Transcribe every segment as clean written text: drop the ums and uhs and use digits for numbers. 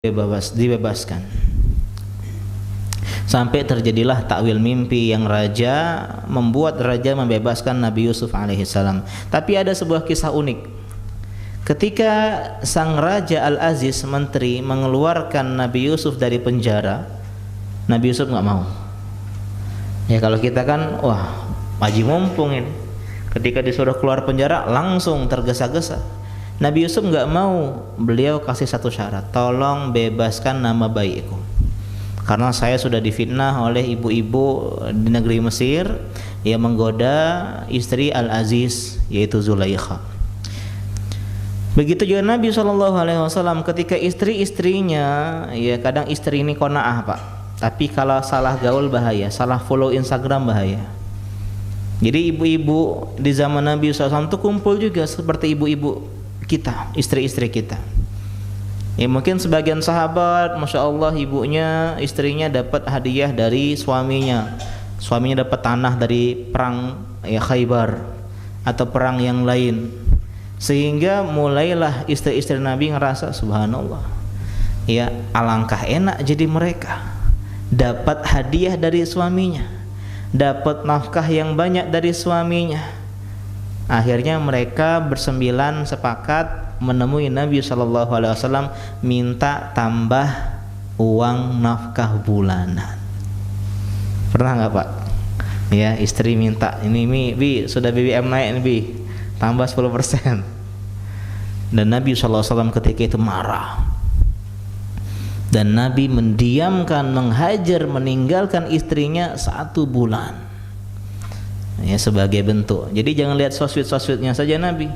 dibebaskan. Sampai terjadilah takwil mimpi yang membuat raja membebaskan Nabi Yusuf alaihissalam. Tapi ada sebuah kisah unik. Ketika sang raja Al-Aziz menteri mengeluarkan Nabi Yusuf dari penjara, Nabi Yusuf nggak mau. Ya kalau kita kan, wah, haji mumpung ini. Ketika disuruh keluar penjara langsung tergesa-gesa. Nabi Yusuf nggak mau. Beliau kasih satu syarat, tolong bebaskan nama baikku. Karena saya sudah difitnah oleh ibu-ibu di negeri Mesir yang menggoda istri Al-Aziz, yaitu Zulaikha. Begitu juga Nabi SAW ketika istri-istrinya, ya kadang istri ini qanaah Pak, tapi kalau salah gaul bahaya, salah follow Instagram bahaya. Jadi ibu-ibu di zaman Nabi SAW itu kumpul juga seperti ibu-ibu kita, istri-istri kita. Ya mungkin sebagian sahabat, masya Allah, ibunya, istrinya dapat hadiah dari suaminya. Suaminya dapat tanah dari perang ya Khaybar atau perang yang lain. Sehingga mulailah istri-istri Nabi ngerasa subhanallah. Ya alangkah enak jadi mereka. Dapat hadiah dari suaminya, dapat nafkah yang banyak dari suaminya. Akhirnya mereka bersembilan sepakat menemui Nabi SAW, minta tambah uang nafkah bulanan. Pernah nggak Pak? Ya istri minta, ini Bi sudah BBM naik nih Bi, tambah 10%. Dan Nabi SAW ketika itu marah. Dan Nabi mendiamkan, menghajar, meninggalkan istrinya 1 bulan. Ya sebagai bentuk. Jadi jangan lihat sosmed-sosmednya saja Nabi.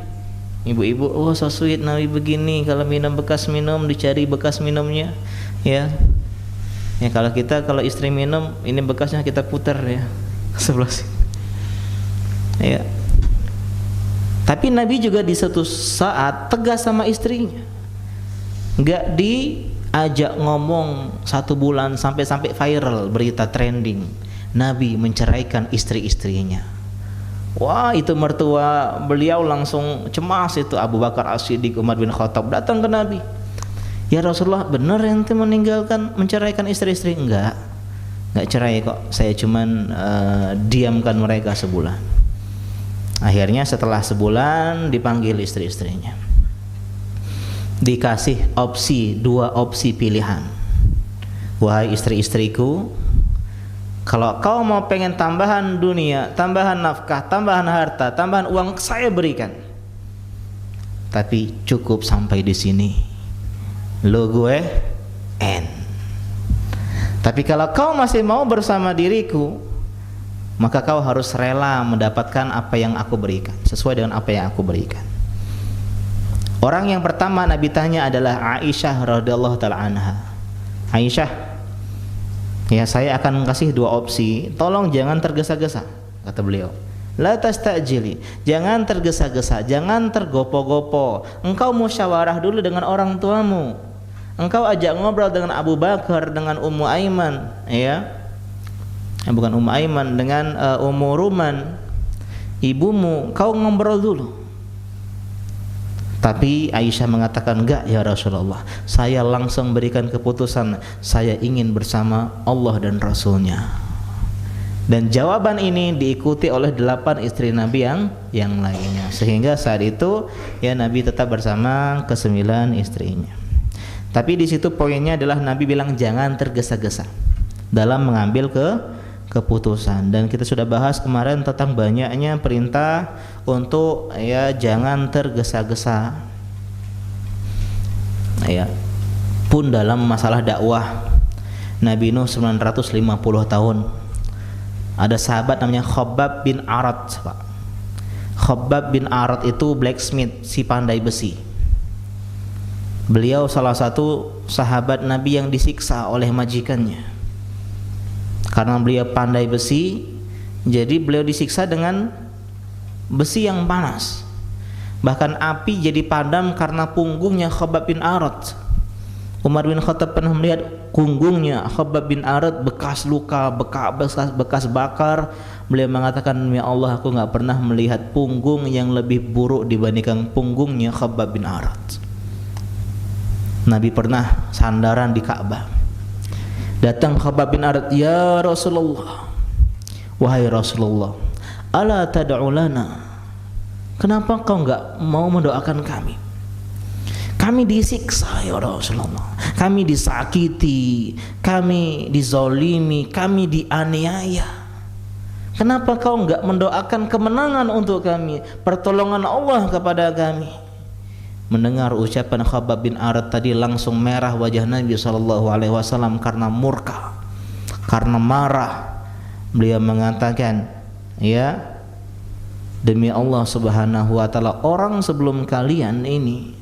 Ibu-ibu, oh so sweet Nabi begini, kalau minum bekas minum dicari bekas minumnya, ya. Ya kalau istri minum, ini bekasnya kita putar ya sebelah sini. Ya. Tapi Nabi juga di satu saat tegas sama istrinya. Enggak diajak ngomong 1 bulan sampai viral berita trending. Nabi menceraikan istri-istrinya. Wah itu mertua beliau langsung cemas itu. Abu Bakar As-Siddiq, Umar bin Khattab datang ke Nabi. Ya Rasulullah, benar ente menceraikan istri-istri? Enggak cerai kok. Saya cuman diamkan mereka sebulan. Akhirnya setelah sebulan dipanggil istri-istrinya. Dikasih 2 opsi pilihan. Wahai istri-istriku, kalau kau mau pengen tambahan dunia, tambahan nafkah, tambahan harta, tambahan uang, saya berikan. Tapi cukup sampai di sini. Lo gue end. Tapi kalau kau masih mau bersama diriku, maka kau harus rela mendapatkan apa yang aku berikan, sesuai dengan apa yang aku berikan. Orang yang pertama Nabi tanya adalah Aisyah radhiyallahu taala anha. Aisyah, ya saya akan kasih 2 opsi, tolong jangan tergesa-gesa, kata beliau. La tastajili, jangan tergesa-gesa, jangan tergopo-gopo. Engkau musyawarah dulu dengan orang tuamu. Engkau ajak ngobrol dengan Abu Bakar, dengan Ummu Aiman, ya. Bukan Ummu Aiman, dengan Ummu Ruman, ibumu, kau ngobrol dulu. Tapi Aisyah mengatakan, enggak ya Rasulullah, saya langsung berikan keputusan, saya ingin bersama Allah dan Rasulnya. Dan jawaban ini diikuti oleh 8 istri Nabi yang lainnya. Sehingga saat itu ya Nabi tetap bersama ke-9 istrinya. Tapi di situ poinnya adalah Nabi bilang jangan tergesa-gesa dalam mengambil keputusan. Dan kita sudah bahas kemarin tentang banyaknya perintah untuk ya jangan tergesa-gesa. Ya. Pun dalam masalah dakwah Nabi Nuh 950 tahun. Ada sahabat namanya Khabbab bin Arat, Pak. Khabbab bin Arat itu blacksmith, si pandai besi. Beliau salah satu sahabat Nabi yang disiksa oleh majikannya. Karena beliau pandai besi, jadi beliau disiksa dengan besi yang panas. Bahkan api jadi padam karena punggungnya Khabbab bin Arat. Umar bin Khattab pernah melihat punggungnya Khabbab bin Arat bekas luka, bekas bakar. Beliau mengatakan, ya Allah, aku nggak pernah melihat punggung yang lebih buruk dibandingkan punggungnya Khabbab bin Arat. Nabi pernah sandaran di Ka'bah. Datang Khabbab bin Arat, "Ya Rasulullah, wahai Rasulullah, ala tad'u lana? Kenapa kau enggak mau mendoakan kami? Kami disiksa ya Rasulullah, kami disakiti, kami dizolimi, kami dianiaya. Kenapa kau enggak mendoakan kemenangan untuk kami, pertolongan Allah kepada kami?" Mendengar ucapan Khabbab bin Arat tadi, langsung merah wajah Nabi SAW karena murka, karena marah. Beliau mengatakan, "Ya, demi Allah Subhanahu wa taala, orang sebelum kalian ini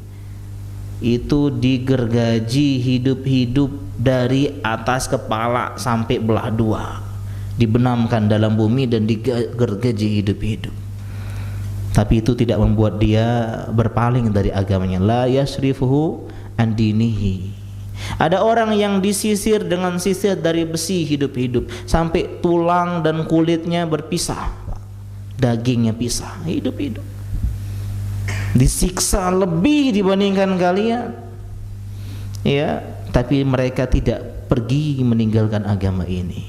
itu digergaji hidup-hidup dari atas kepala sampai belah dua, dibenamkan dalam bumi dan digergaji hidup-hidup. Tapi itu tidak membuat dia berpaling dari agamanya. La yasrifuhu an dinihi." Ada orang yang disisir dengan sisir dari besi hidup-hidup sampai tulang dan kulitnya berpisah, dagingnya pisah, hidup-hidup. Disiksa lebih dibandingkan kalian. Ya, tapi mereka tidak pergi meninggalkan agama ini.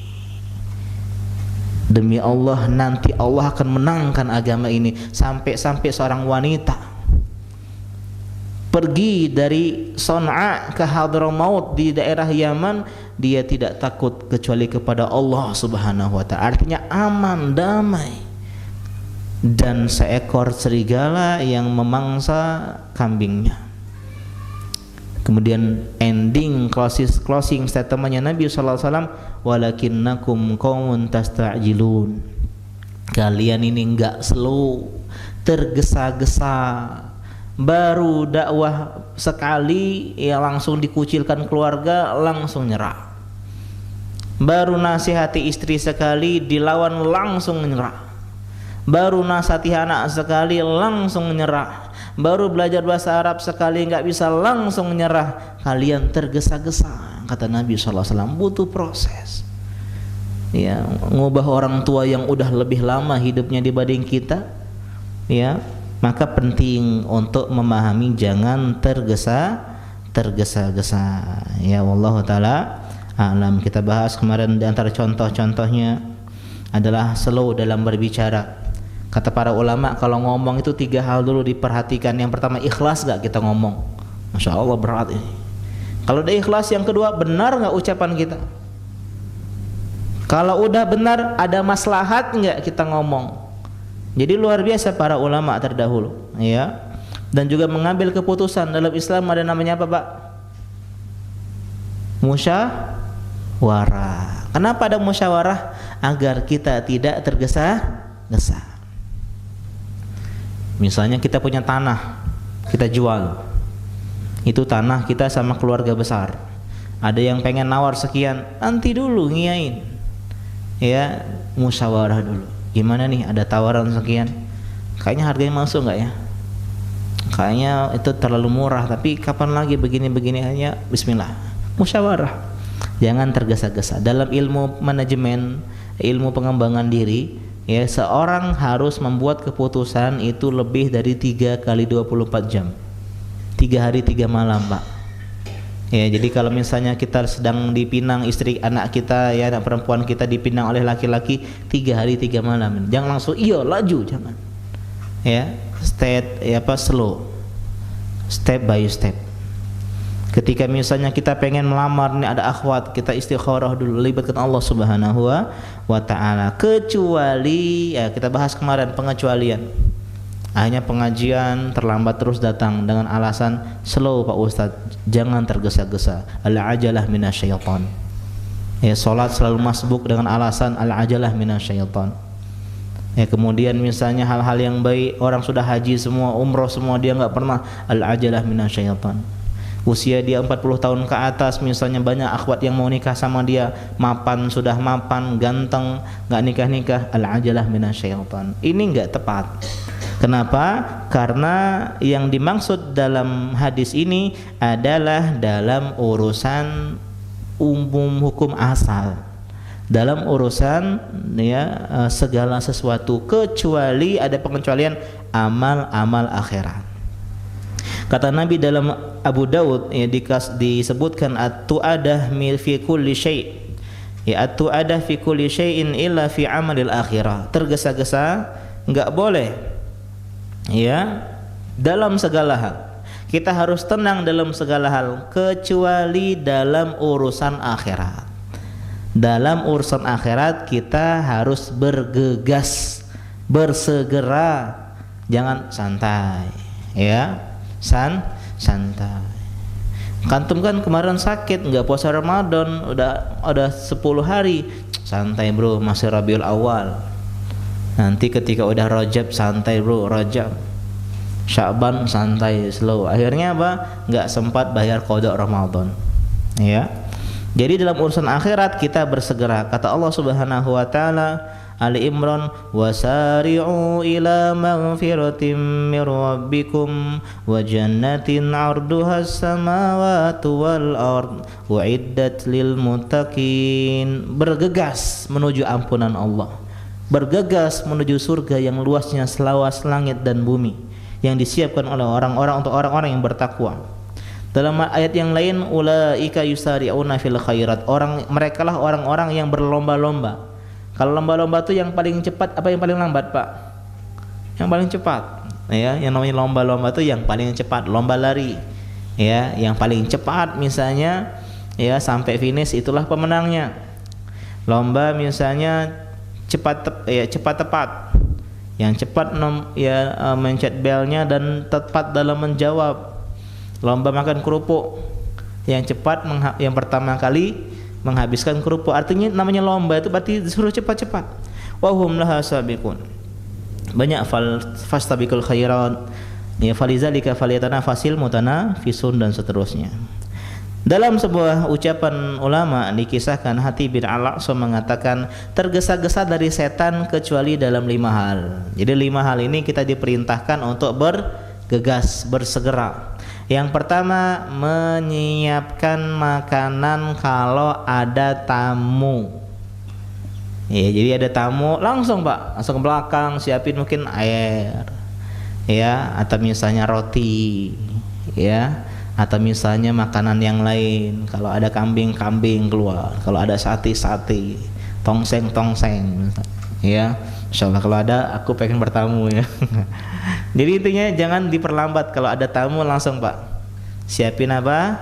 Demi Allah, nanti Allah akan menangkan agama ini. Sampai seorang wanita pergi dari Son'a ke Hadramaut di daerah Yaman, dia tidak takut kecuali kepada Allah Subhanahu wa taala. Artinya aman, damai. Dan seekor serigala yang memangsa kambingnya. Kemudian ending closing statementnya Nabi SAW, "Walakinnakum qaumun tasta'jilun." Kalian ini enggak slow, tergesa-gesa. Baru dakwah sekali ya langsung dikucilkan keluarga, langsung nyerah. Baru nasihati istri sekali dilawan, langsung nyerah. Baru nasihati anak sekali, langsung nyerah. Baru belajar bahasa Arab sekali nggak bisa, langsung nyerah. Kalian tergesa-gesa, kata Nabi SAW. Butuh proses. Ya, ngubah orang tua yang udah lebih lama hidupnya dibanding kita, ya, maka penting untuk memahami jangan tergesa-gesa. Ya, wallahu taala alam. Kita bahas kemarin di antara contoh-contohnya adalah slow dalam berbicara. Kata para ulama, kalau ngomong itu 3 hal dulu diperhatikan. Yang pertama, ikhlas gak kita ngomong? Masya Allah, berat ini. Kalau udah ikhlas, yang kedua, benar gak ucapan kita? Kalau udah benar, ada maslahat gak kita ngomong? Jadi luar biasa para ulama terdahulu, ya. Dan juga mengambil keputusan. Dalam Islam ada namanya apa, Pak? Musyawarah. Kenapa ada musyawarah? Agar kita tidak tergesa-gesa. Misalnya kita punya tanah, kita jual. Itu tanah kita sama keluarga besar. Ada yang pengen nawar sekian, nanti dulu ngiyain. Ya, musyawarah dulu. Gimana nih, ada tawaran sekian? Kayaknya harganya masuk nggak ya? Kayaknya itu terlalu murah, tapi kapan lagi begini-begini hanya bismillah. Musyawarah. Jangan tergesa-gesa. Dalam ilmu manajemen, ilmu pengembangan diri, ya, seorang harus membuat keputusan itu lebih dari 3 kali 24 jam. 3 hari 3 malam, Pak. Ya, jadi kalau misalnya kita sedang dipinang, istri anak kita, ya, anak perempuan kita dipinang oleh laki-laki, 3 hari 3 malam. Jangan langsung iya laju, jangan. Ya, slow. Step by step. Ketika misalnya kita pengen melamar, nih ada akhwat, kita istikharah dulu, libatkan Allah Subhanahu wa taala. Kecuali, ya, kita bahas kemarin pengecualian. Akhirnya pengajian terlambat terus datang dengan alasan slow, Pak Ustadz. Jangan tergesa-gesa. Al-ajalah minasyaitan. Ya, salat selalu masbuk dengan alasan al-ajalah minasyaitan. Ya, kemudian misalnya hal-hal yang baik, orang sudah haji semua, umroh semua, dia enggak pernah, al-ajalah minasyaitan. Usia dia 40 tahun ke atas, misalnya banyak akhwat yang mau nikah sama dia, mapan, sudah mapan, ganteng, nggak nikah-nikah, al-ajalah minasyaitan. Ini nggak tepat. Kenapa? Karena yang dimaksud dalam hadis ini adalah dalam urusan umum hukum asal. Dalam urusan, ya, segala sesuatu, kecuali ada pengecualian amal-amal akhirat. Kata Nabi dalam Abu Daud ya, disebutkan at-tu'adah fi kulli syai'. Ya at-tu'adah fi kulli syai'in illa fi amalil akhirah. Tergesa-gesa enggak boleh ya dalam segala hal. Kita harus tenang dalam segala hal kecuali dalam urusan akhirat. Dalam urusan akhirat kita harus bergegas, bersegera, jangan santai ya, santai. Kantum kan kemarin sakit nggak puasa Ramadan, udah 10 hari, santai bro, masih Rabiul Awal. Nanti ketika udah Rajab santai bro, Rajab, Sya'ban santai, slow. Akhirnya apa? Nggak sempat bayar qada Ramadan ya. Jadi dalam urusan akhirat kita bersegera. Kata Allah Subhanahu wa taala Ali Imran, wasari'u ila maghfiratin mir rabbikum wa jannatin 'arduhas samawati wal ard uiddat lil muttaqin. Bergegas menuju ampunan Allah, bergegas menuju surga yang luasnya seluas langit dan bumi, yang disiapkan oleh orang-orang untuk orang-orang yang bertakwa. Dalam ayat yang lain, ulaika yusari'una fil khairat, merekalah orang-orang yang berlomba-lomba. Kalau lomba-lomba itu yang paling cepat apa yang paling lambat, Pak? Yang paling cepat. Ya, yang namanya lomba-lomba itu yang paling cepat, lomba lari. Ya, yang paling cepat misalnya ya sampai finish itulah pemenangnya. Lomba misalnya cepat tepat. Yang cepat mencet belnya dan tepat dalam menjawab. Lomba makan kerupuk. Yang cepat yang pertama kali menghabiskan kerupuk, artinya namanya lomba itu berarti disuruh cepat-cepat. Wahum laha sabiqun. Banyak fastabiqul khairat. Ya falizalika falyatanafasil mutanafisun dan seterusnya. Dalam sebuah ucapan ulama dikisahkan Hatib bin Al-Aqsam mengatakan tergesa-gesa dari setan kecuali dalam 5 hal. Jadi 5 hal ini kita diperintahkan untuk bergegas, bersegera. Yang pertama, menyiapkan makanan kalau ada tamu. Ya, jadi ada tamu langsung Pak, langsung ke belakang siapin mungkin air, ya, atau misalnya roti, ya, atau misalnya makanan yang lain. Kalau ada kambing keluar, kalau ada sate, tongseng, ya. Insyaallah kalau ada aku pengen bertamu ya. Jadi intinya jangan diperlambat, kalau ada tamu langsung Pak. Siapin apa?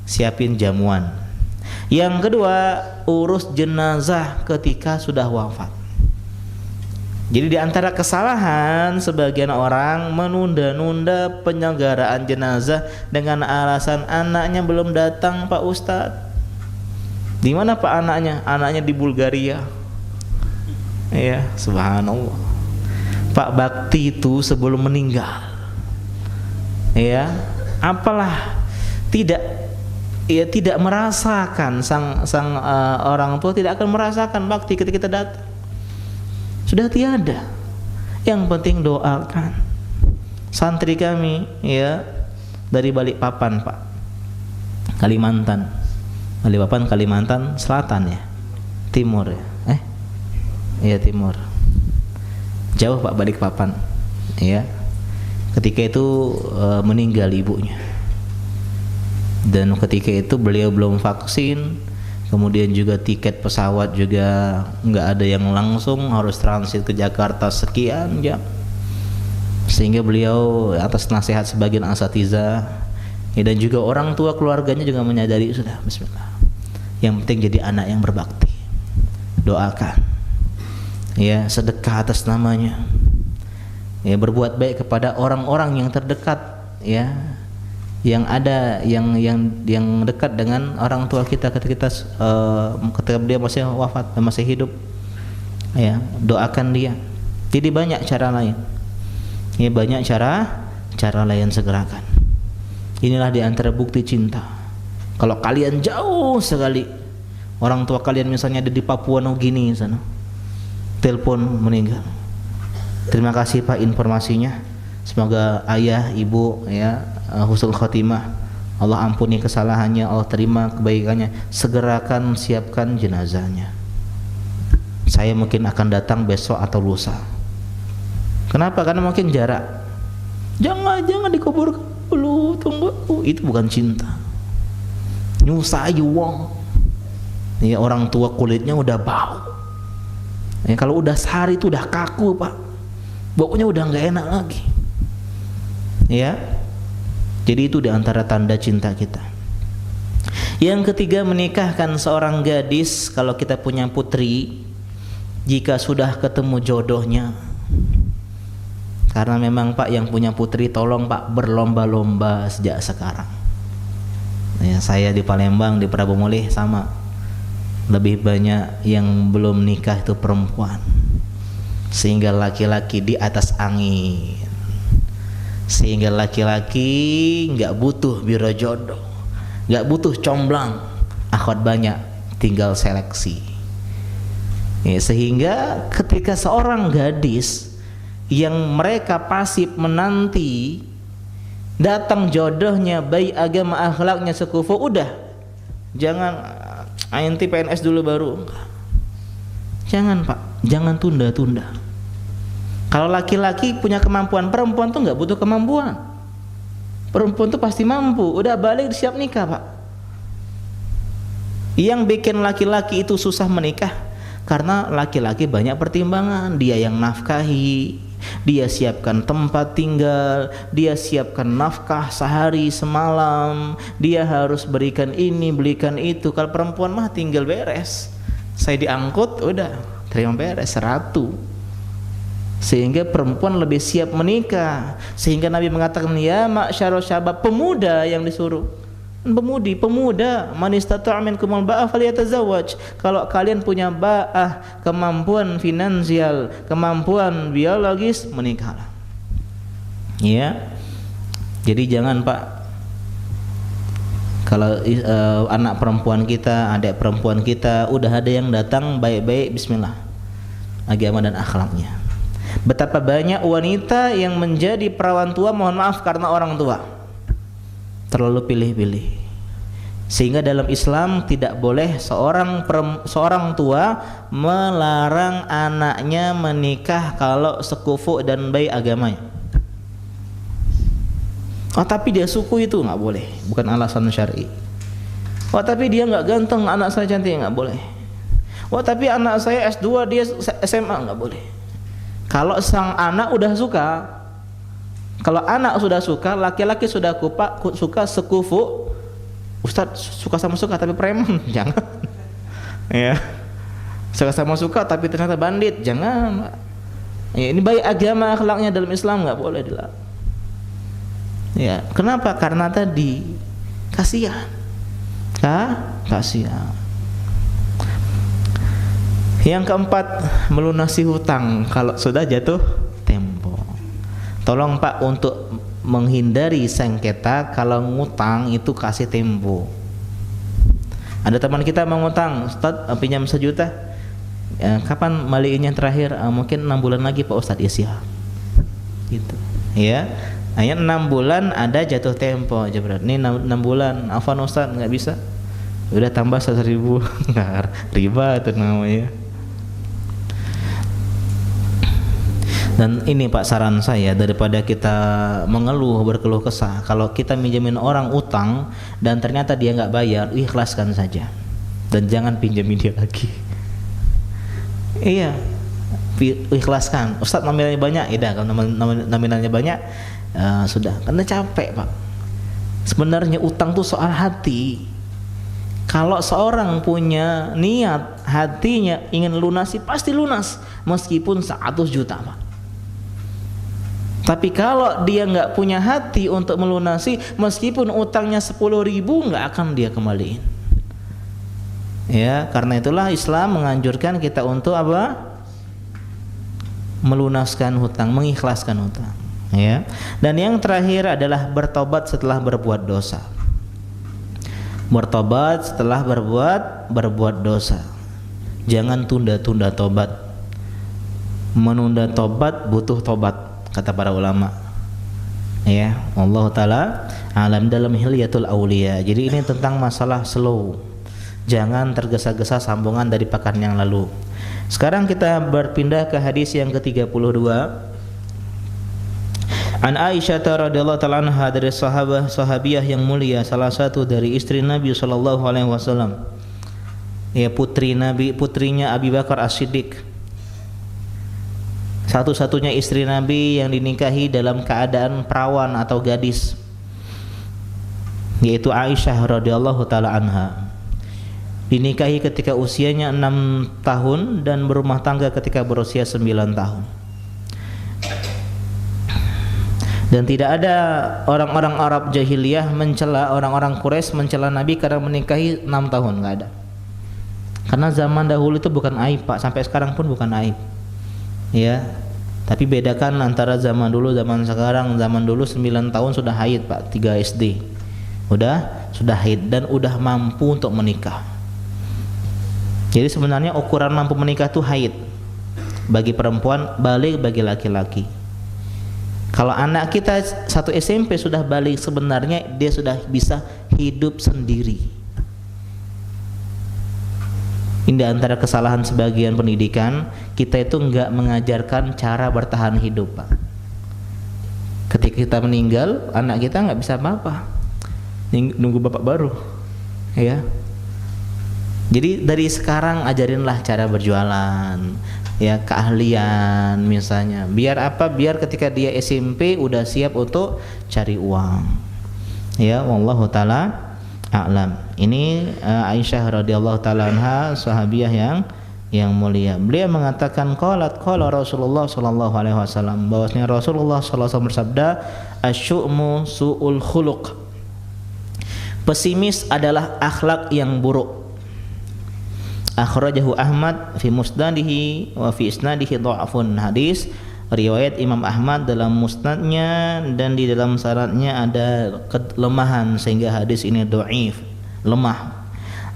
Siapin jamuan. Yang kedua, urus jenazah ketika sudah wafat. Jadi di antara kesalahan sebagian orang menunda-nunda penyelenggaraan jenazah dengan alasan anaknya belum datang Pak Ustadz. Di mana Pak anaknya? Anaknya di Bulgaria. Ya, subhanallah. Pak Bakti itu sebelum meninggal, ya, apalah tidak merasakan sang orang tua tidak akan merasakan bakti ketika kita datang. Sudah tiada. Yang penting doakan. Santri kami ya dari Balikpapan Pak, Kalimantan Selatan ya, Timur ya, iya Timur, jauh Pak Balikpapan ya. Ketika itu meninggal ibunya, dan ketika itu beliau belum vaksin, kemudian juga tiket pesawat juga nggak ada yang langsung, harus transit ke Jakarta sekian jam, sehingga beliau atas nasihat sebagian asatiza ya, dan juga orang tua keluarganya juga menyadari sudah bismillah, yang penting jadi anak yang berbakti, doakan ya, sedekah atas namanya ya, berbuat baik kepada orang-orang yang terdekat ya, yang ada yang dekat dengan orang tua kita ketika dia masih wafat dan masih hidup ya, doakan dia. Jadi banyak cara lain ya, banyak cara lain, segerakan. Inilah di antara bukti cinta. Kalau kalian jauh sekali, orang tua kalian misalnya ada di Papua Nugini sana, telepon meninggal, terima kasih Pak informasinya, semoga ayah ibu ya husnul khotimah, Allah ampuni kesalahannya, Allah terima kebaikannya, segerakan siapkan jenazahnya, saya mungkin akan datang besok atau lusa. Kenapa? Karena mungkin jarak. Jangan dikuburkan, dulu, tunggu. Itu bukan cinta. Nyusahi wong. Ya, orang tua kulitnya udah bau. Ya, kalau udah sehari itu udah kaku, Pak. Baunya udah nggak enak lagi. Ya. Jadi itu di antara tanda cinta kita. Yang ketiga, menikahkan seorang gadis kalau kita punya putri jika sudah ketemu jodohnya. Karena memang Pak yang punya putri, tolong Pak berlomba-lomba sejak sekarang. Ya, saya di Palembang, di Prabu Mulih sama. Lebih banyak yang belum nikah itu perempuan. Sehingga laki-laki di atas angin. Sehingga laki-laki nggak butuh biro jodoh, nggak butuh comblang, akhwat banyak, tinggal seleksi. Ya, sehingga ketika seorang gadis yang mereka pasif menanti datang jodohnya, baik agama akhlaknya sekufu, udah jangan enti PNS dulu baru. Jangan Pak, jangan tunda-tunda. Kalau laki-laki punya kemampuan, perempuan tuh nggak butuh kemampuan. Perempuan tuh pasti mampu, udah balik siap nikah Pak. Yang bikin laki-laki itu susah menikah karena laki-laki banyak pertimbangan. Dia yang nafkahi, dia siapkan tempat tinggal, dia siapkan nafkah sehari semalam, dia harus berikan ini, berikan itu. Kalau perempuan mah tinggal beres, saya diangkut udah terima beres, ratu. Sehingga perempuan lebih siap menikah. Sehingga Nabi mengatakan, ya ma'syarus syabab, pemuda yang disuruh, pemuda, man istata'a minkumul ba'ah falyatazawwaj. Kalau kalian punya ba'ah, kemampuan finansial, kemampuan biologis, menikahlah. Ya. Jadi jangan Pak, kalau anak perempuan kita, adik perempuan kita udah ada yang datang baik-baik, bismillah, agama dan akhlaknya. Betapa banyak wanita yang menjadi perawan tua, mohon maaf, karena orang tua terlalu pilih-pilih. Sehingga dalam Islam tidak boleh seorang tua melarang anaknya menikah kalau sekufu dan baik agamanya. Oh tapi dia suku, itu nggak boleh, bukan alasan syar'i. Oh tapi dia nggak ganteng, anak saya cantik, nggak boleh. Oh tapi anak saya S2, dia SMA, nggak boleh. Kalau sang anak udah suka, kalau anak sudah suka, laki-laki sudah suka sekufu, Ustadz suka sama suka tapi preman, jangan. Ya, suka sama suka tapi ternyata bandit, jangan. Ya, ini baik agama akhlaknya dalam Islam, nggak boleh dilarang. Ya, kenapa? Karena tadi kasihan, kasihan. Yang keempat, melunasi hutang kalau sudah jatuh tempo. Tolong Pak, untuk menghindari sengketa, kalau ngutang itu kasih tempo. Ada teman kita mau ngutang, Ustadz pinjam 1 juta, ya, kapan balikinnya terakhir? Mungkin 6 bulan lagi Pak Ustadz. Ya siap. Gitu. Ya, hanya 6 bulan ada jatuh tempo aja berat. Ini 6 bulan, afwan Ustadz nggak bisa. Udah tambah 100.000, riba itu namanya. Dan ini Pak saran saya, daripada kita mengeluh, berkeluh kesah, kalau kita minjemin orang utang dan ternyata dia nggak bayar, ikhlaskan saja dan jangan pinjemin dia lagi. Iya, ikhlaskan. Ustadz nominalnya banyak, ya kalau nominalnya banyak, sudah, karena capek Pak. Sebenarnya utang tuh soal hati. Kalau seorang punya niat, hatinya ingin lunasi, pasti lunas meskipun 100 juta Pak. Tapi kalau dia nggak punya hati untuk melunasi, meskipun utangnya 10.000 nggak akan dia kembaliin. Ya, karena itulah Islam menganjurkan kita untuk apa? Melunaskan hutang, mengikhlaskan hutang. Ya. Dan yang terakhir adalah bertobat setelah berbuat dosa. Bertobat setelah berbuat dosa. Jangan tunda-tunda tobat. Menunda tobat butuh tobat, kata para ulama. Ya, Allah taala alam dalam Hilyatul Aulia. Jadi ini tentang masalah slow. Jangan tergesa-gesa sambungan dari pekan yang lalu. Sekarang kita berpindah ke hadis yang ke-32. An Aisyah radhiyallahu taala anha, dari sahabiyah yang mulia, salah satu dari istri Nabi sallallahu alaihi wasallam, ya putrinya Abi Bakar As-Siddiq, satu-satunya istri Nabi yang dinikahi dalam keadaan perawan atau gadis, yaitu Aisyah radhiyallahu taala anha. Dinikahi ketika usianya 6 tahun dan berumah tangga ketika berusia 9 tahun. Dan tidak ada orang-orang Arab jahiliyah mencela, orang-orang Quraisy mencela Nabi karena menikahi 6 tahun, enggak ada. Karena zaman dahulu itu bukan aib, Pak, sampai sekarang pun bukan aib. Ya. Tapi bedakan antara zaman dulu zaman sekarang. Zaman dulu 9 tahun sudah haid, Pak, 3 SD. Sudah haid dan udah mampu untuk menikah. Jadi sebenarnya ukuran mampu menikah itu haid bagi perempuan, balik bagi laki-laki. Kalau anak kita 1 SMP sudah balik, sebenarnya dia sudah bisa hidup sendiri. Ini antara kesalahan sebagian pendidikan, kita itu enggak mengajarkan cara bertahan hidup, Pak. Ketika kita meninggal, anak kita enggak bisa apa-apa, nunggu bapak baru, ya. Jadi dari sekarang ajarinlah cara berjualan, ya, keahlian misalnya. Biar apa? Biar ketika dia SMP udah siap untuk cari uang. Ya, wallahu taala a'lam. Ini Aisyah radhiyallahu taala anha, sahabiyah yang mulia. Beliau mengatakan qala Rasulullah sallallahu alaihi wasallam, bahwasanya Rasulullah sallallahu alaihi wasallam bersabda, asyu'mu su'ul khuluq. Pesimis adalah akhlak yang buruk. Akhrajahu Ahmad fi musnadihi wa fi isnadihi dha'fun. Hadis riwayat Imam Ahmad dalam musnadnya, dan di dalam sanadnya ada kelemahan sehingga hadis ini dhaif, lemah.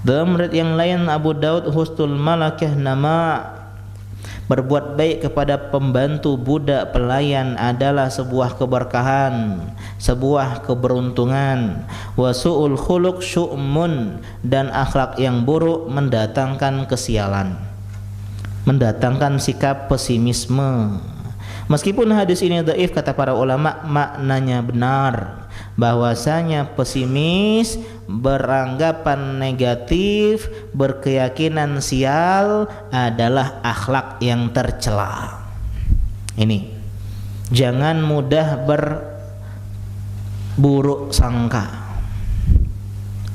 Dalam riwayat yang lain Abu Daud, husnul malakah nama, berbuat baik kepada pembantu, budak, pelayan adalah sebuah keberkahan, sebuah keberuntungan. Wa su'ul khuluq syu'mun, dan akhlak yang buruk mendatangkan kesialan, mendatangkan sikap pesimisme. Meskipun hadis ini dhaif, kata para ulama, maknanya benar, bahwasanya pesimis, beranggapan negatif, berkeyakinan sial adalah akhlak yang tercela. Ini, jangan mudah berburuk sangka.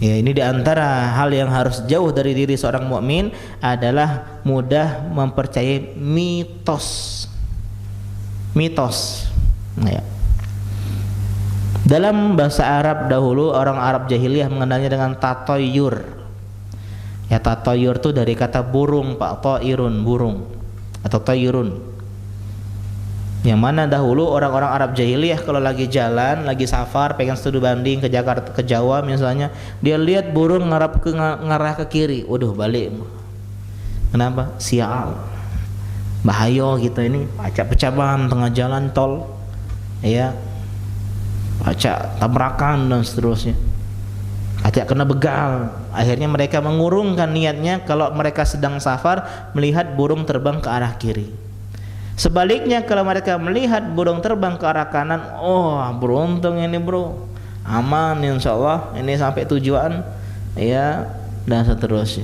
Ya, ini diantara hal yang harus jauh dari diri seorang mukmin adalah mudah mempercayai mitos. Ya. Dalam bahasa Arab dahulu, orang Arab jahiliyah mengenalnya dengan tatoyur. Ya, tatoyur itu dari kata burung, Pak, toirun, burung atau toirun. Yang mana dahulu orang-orang Arab jahiliyah kalau lagi jalan, lagi safar, pengen studi banding ke Jakarta, ke Jawa misalnya, dia lihat burung ngarah ke kiri, waduh, balik. Kenapa? Sial, bahaya kita ini, pecah ban tengah jalan tol, ya, pacak tabrakan dan seterusnya, pacak kena begal. Akhirnya mereka mengurungkan niatnya kalau mereka sedang safar melihat burung terbang ke arah kiri. Sebaliknya kalau mereka melihat burung terbang ke arah kanan, oh, beruntung ini bro, aman insyaallah, ini sampai tujuan, ya, dan seterusnya.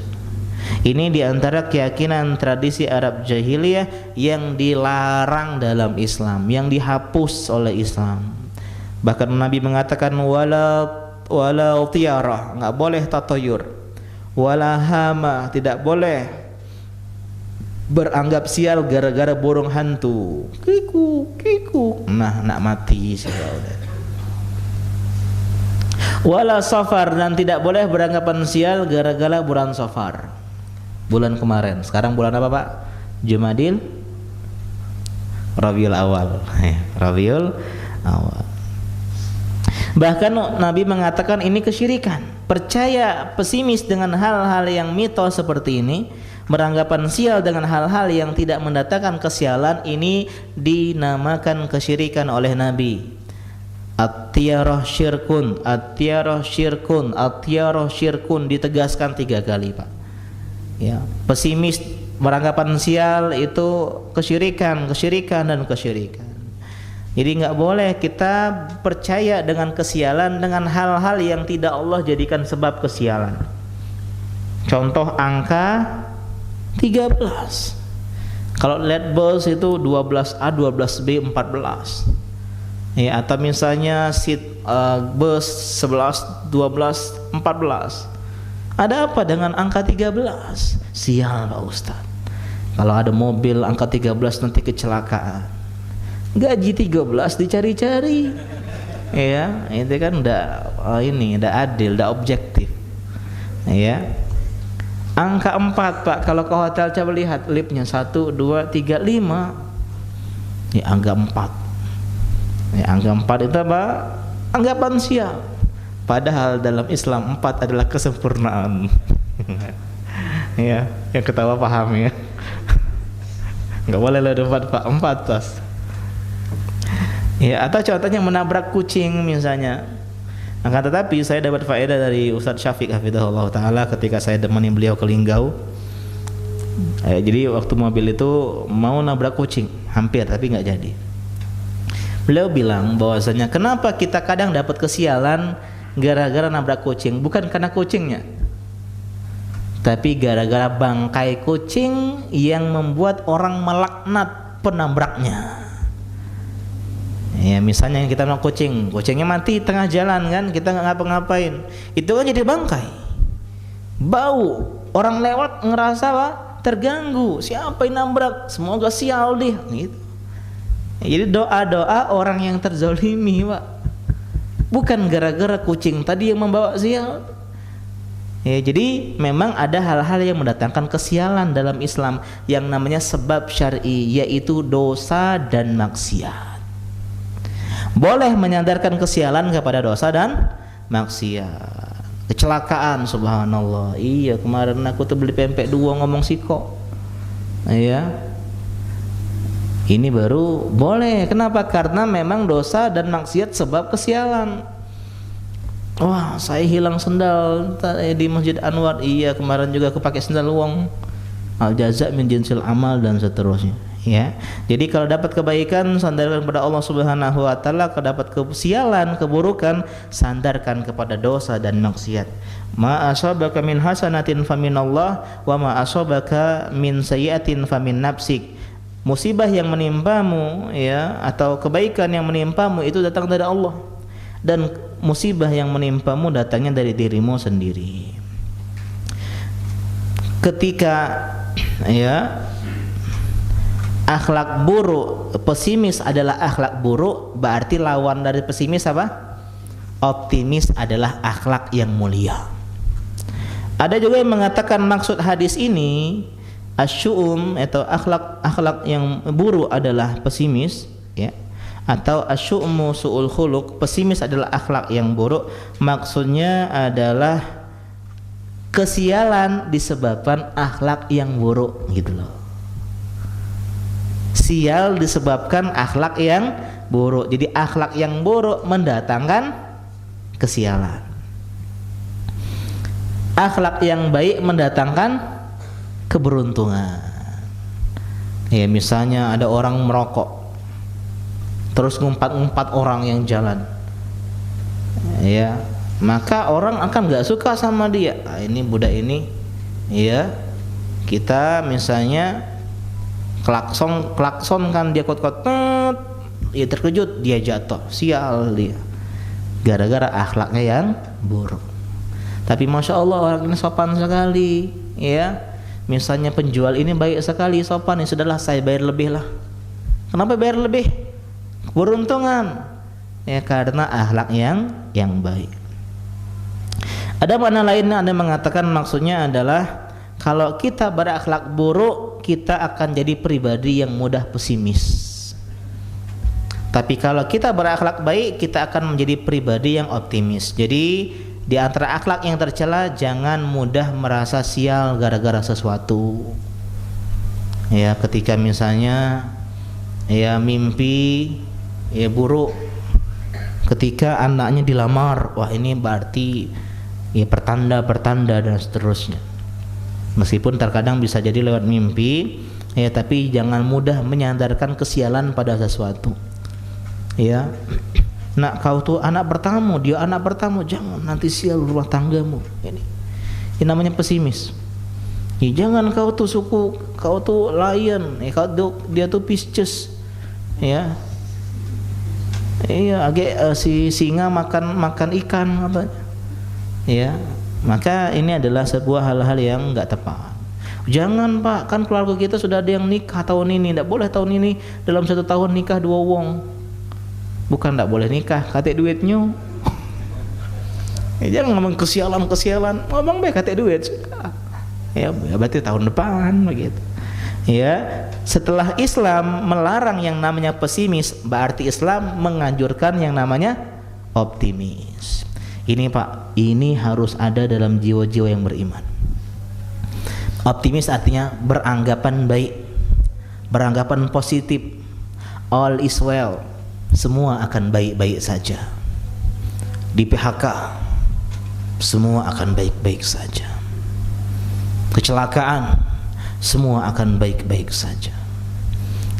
Ini diantara keyakinan tradisi Arab jahiliyah yang dilarang dalam Islam, yang dihapus oleh Islam. Bahkan Nabi mengatakan wala tiarah, enggak boleh tatayur, wala hama, tidak boleh beranggap sial gara-gara burung hantu, kiku, nah nak mati sudah. Wala safar, dan tidak boleh beranggapan sial gara-gara bulan safar, bulan kemarin. Sekarang bulan apa, Pak? Jumadil, Rabiul Awal, Rabiul Awal. Bahkan Nabi mengatakan ini kesyirikan. Percaya pesimis dengan hal-hal yang mitos seperti ini, beranggapan sial dengan hal-hal yang tidak mendatangkan kesialan, ini dinamakan kesyirikan oleh Nabi. At-tiyarah syirkun, at-tiyarah syirkun, at-tiyarah syirkun, ditegaskan 3 kali, Pak. Ya, pesimis beranggapan sial itu kesyirikan dan kesyirikan. Jadi nggak boleh kita percaya dengan kesialan dengan hal-hal yang tidak Allah jadikan sebab kesialan. Contoh angka 13. Kalau lihat bus itu 12A, 12B, 14. Ya, atau misalnya bus 11, 12, 14. Ada apa dengan angka 13? Sial Pak Ustadz. Kalau ada mobil angka 13 nanti kecelakaan. Gaji 13 dicari-cari. Ya, itu kan udah adil, udah objektif. Ya. Angka 4 Pak, kalau ke hotel coba lihat liftnya 1, 2, 3, 5. Ya, angka 4. Ya, angka 4 itu apa? Anggapan sial. Padahal dalam Islam 4 adalah kesempurnaan. Ya, yang ketawa paham ya. Enggak boleh ada 4 Pak, 4 tas. Ya, atau contohnya menabrak kucing misalnya. Akan tetapi saya dapat faedah dari Ustadz Syafiq hafizahullah taala ketika saya temani beliau ke Linggau. Jadi waktu mobil itu mau nabrak kucing, hampir tapi nggak jadi. Beliau bilang bahwasanya kenapa kita kadang dapat kesialan gara-gara nabrak kucing, bukan karena kucingnya, tapi gara-gara bangkai kucing yang membuat orang melaknat penabraknya. Ya, misalnya kita mau kucingnya mati tengah jalan kan, kita nggak ngapa-ngapain, itu kan jadi bangkai, bau, orang lewat ngerasa apa? Terganggu, siapa yang nabrak, semoga sial deh, gitu. Jadi doa-doa orang yang terzolimi Pak, bukan gara-gara kucing tadi yang membawa sial. Ya, jadi memang ada hal-hal yang mendatangkan kesialan dalam Islam yang namanya sebab syar'i, yaitu dosa dan maksiat. Boleh menyandarkan kesialan kepada dosa dan maksiat. Kecelakaan, subhanallah. Iya, kemarin aku tuh beli pempek 2 ngomong siko. Iya. Ini baru boleh. Kenapa? Karena memang dosa dan maksiat sebab kesialan. Wah, saya hilang sendal di Masjid Anwar. Iya, kemarin juga aku pakai sendal wong. Al jaza min jinsil amal dan seterusnya. Ya, jadi kalau dapat kebaikan sandarkan kepada Allah Subhanahu wa taala, kalau dapat kesialan, keburukan sandarkan kepada dosa dan maksiat. Ma asabaka min hasanatin faminallah wa ma asabaka min sayyi'atin famin nafsik. Musibah yang menimpamu ya atau kebaikan yang menimpamu itu datang dari Allah, dan musibah yang menimpamu datangnya dari dirimu sendiri. Ketika ya akhlak buruk, pesimis adalah akhlak buruk, berarti lawan dari pesimis apa? Optimis adalah akhlak yang mulia. Ada juga yang mengatakan maksud hadis ini asy'um atau akhlak yang buruk adalah pesimis ya, atau asy'umu su'ul khuluq, pesimis adalah akhlak yang buruk, maksudnya adalah kesialan disebabkan akhlak yang buruk gitu loh. Sial disebabkan akhlak yang buruk. Jadi akhlak yang buruk mendatangkan kesialan. Akhlak yang baik mendatangkan keberuntungan. Ya, misalnya ada orang merokok, terus ngumpat-ngumpat orang yang jalan. Ya, maka orang akan nggak suka sama dia. Nah, ini budak ini, ya kita misalnya klakson kan dia kot-kot, ya terkejut dia jatuh, sial dia, gara-gara akhlaknya yang buruk. Tapi masya Allah orang ini sopan sekali, ya. Misalnya penjual ini baik sekali, sopan, ya sudahlah saya bayar lebih lah. Kenapa bayar lebih? Keberuntungan, ya karena akhlak yang baik. Ada makna lainnya, ada mengatakan maksudnya adalah kalau kita berakhlak buruk, kita akan jadi pribadi yang mudah pesimis. Tapi kalau kita berakhlak baik, kita akan menjadi pribadi yang optimis. Jadi di antara akhlak yang tercela, jangan mudah merasa sial gara-gara sesuatu. Ya, ketika misalnya ya mimpi ya buruk, ketika anaknya dilamar, wah ini berarti ya pertanda dan seterusnya. Meskipun terkadang bisa jadi lewat mimpi, ya tapi jangan mudah menyandarkan kesialan pada sesuatu. Ya, nak kau tuh anak bertamu, dia anak bertamu, jangan nanti sial rumah tanggamu. Ini namanya pesimis. Ya, jangan kau tuh kau tuh lion, dia tuh Pisces, ya. Iya, si singa makan ikan apa? Ya, maka ini adalah sebuah hal-hal yang enggak tepat. Jangan Pak, kan keluarga kita sudah ada yang nikah tahun ini, tidak boleh tahun ini dalam 1 tahun nikah 2 wong. Bukan tidak boleh nikah, kate duitnya. Ya, jangan ngomong kesialan, ngomong baik kate duit sudah. Ya berarti tahun depan begitu. Ya, setelah Islam melarang yang namanya pesimis, berarti Islam menganjurkan yang namanya optimis. Ini Pak, ini harus ada dalam jiwa-jiwa yang beriman. Optimis artinya beranggapan baik, beranggapan positif, all is well, semua akan baik-baik saja. Di PHK semua akan baik-baik saja. Kecelakaan semua akan baik-baik saja.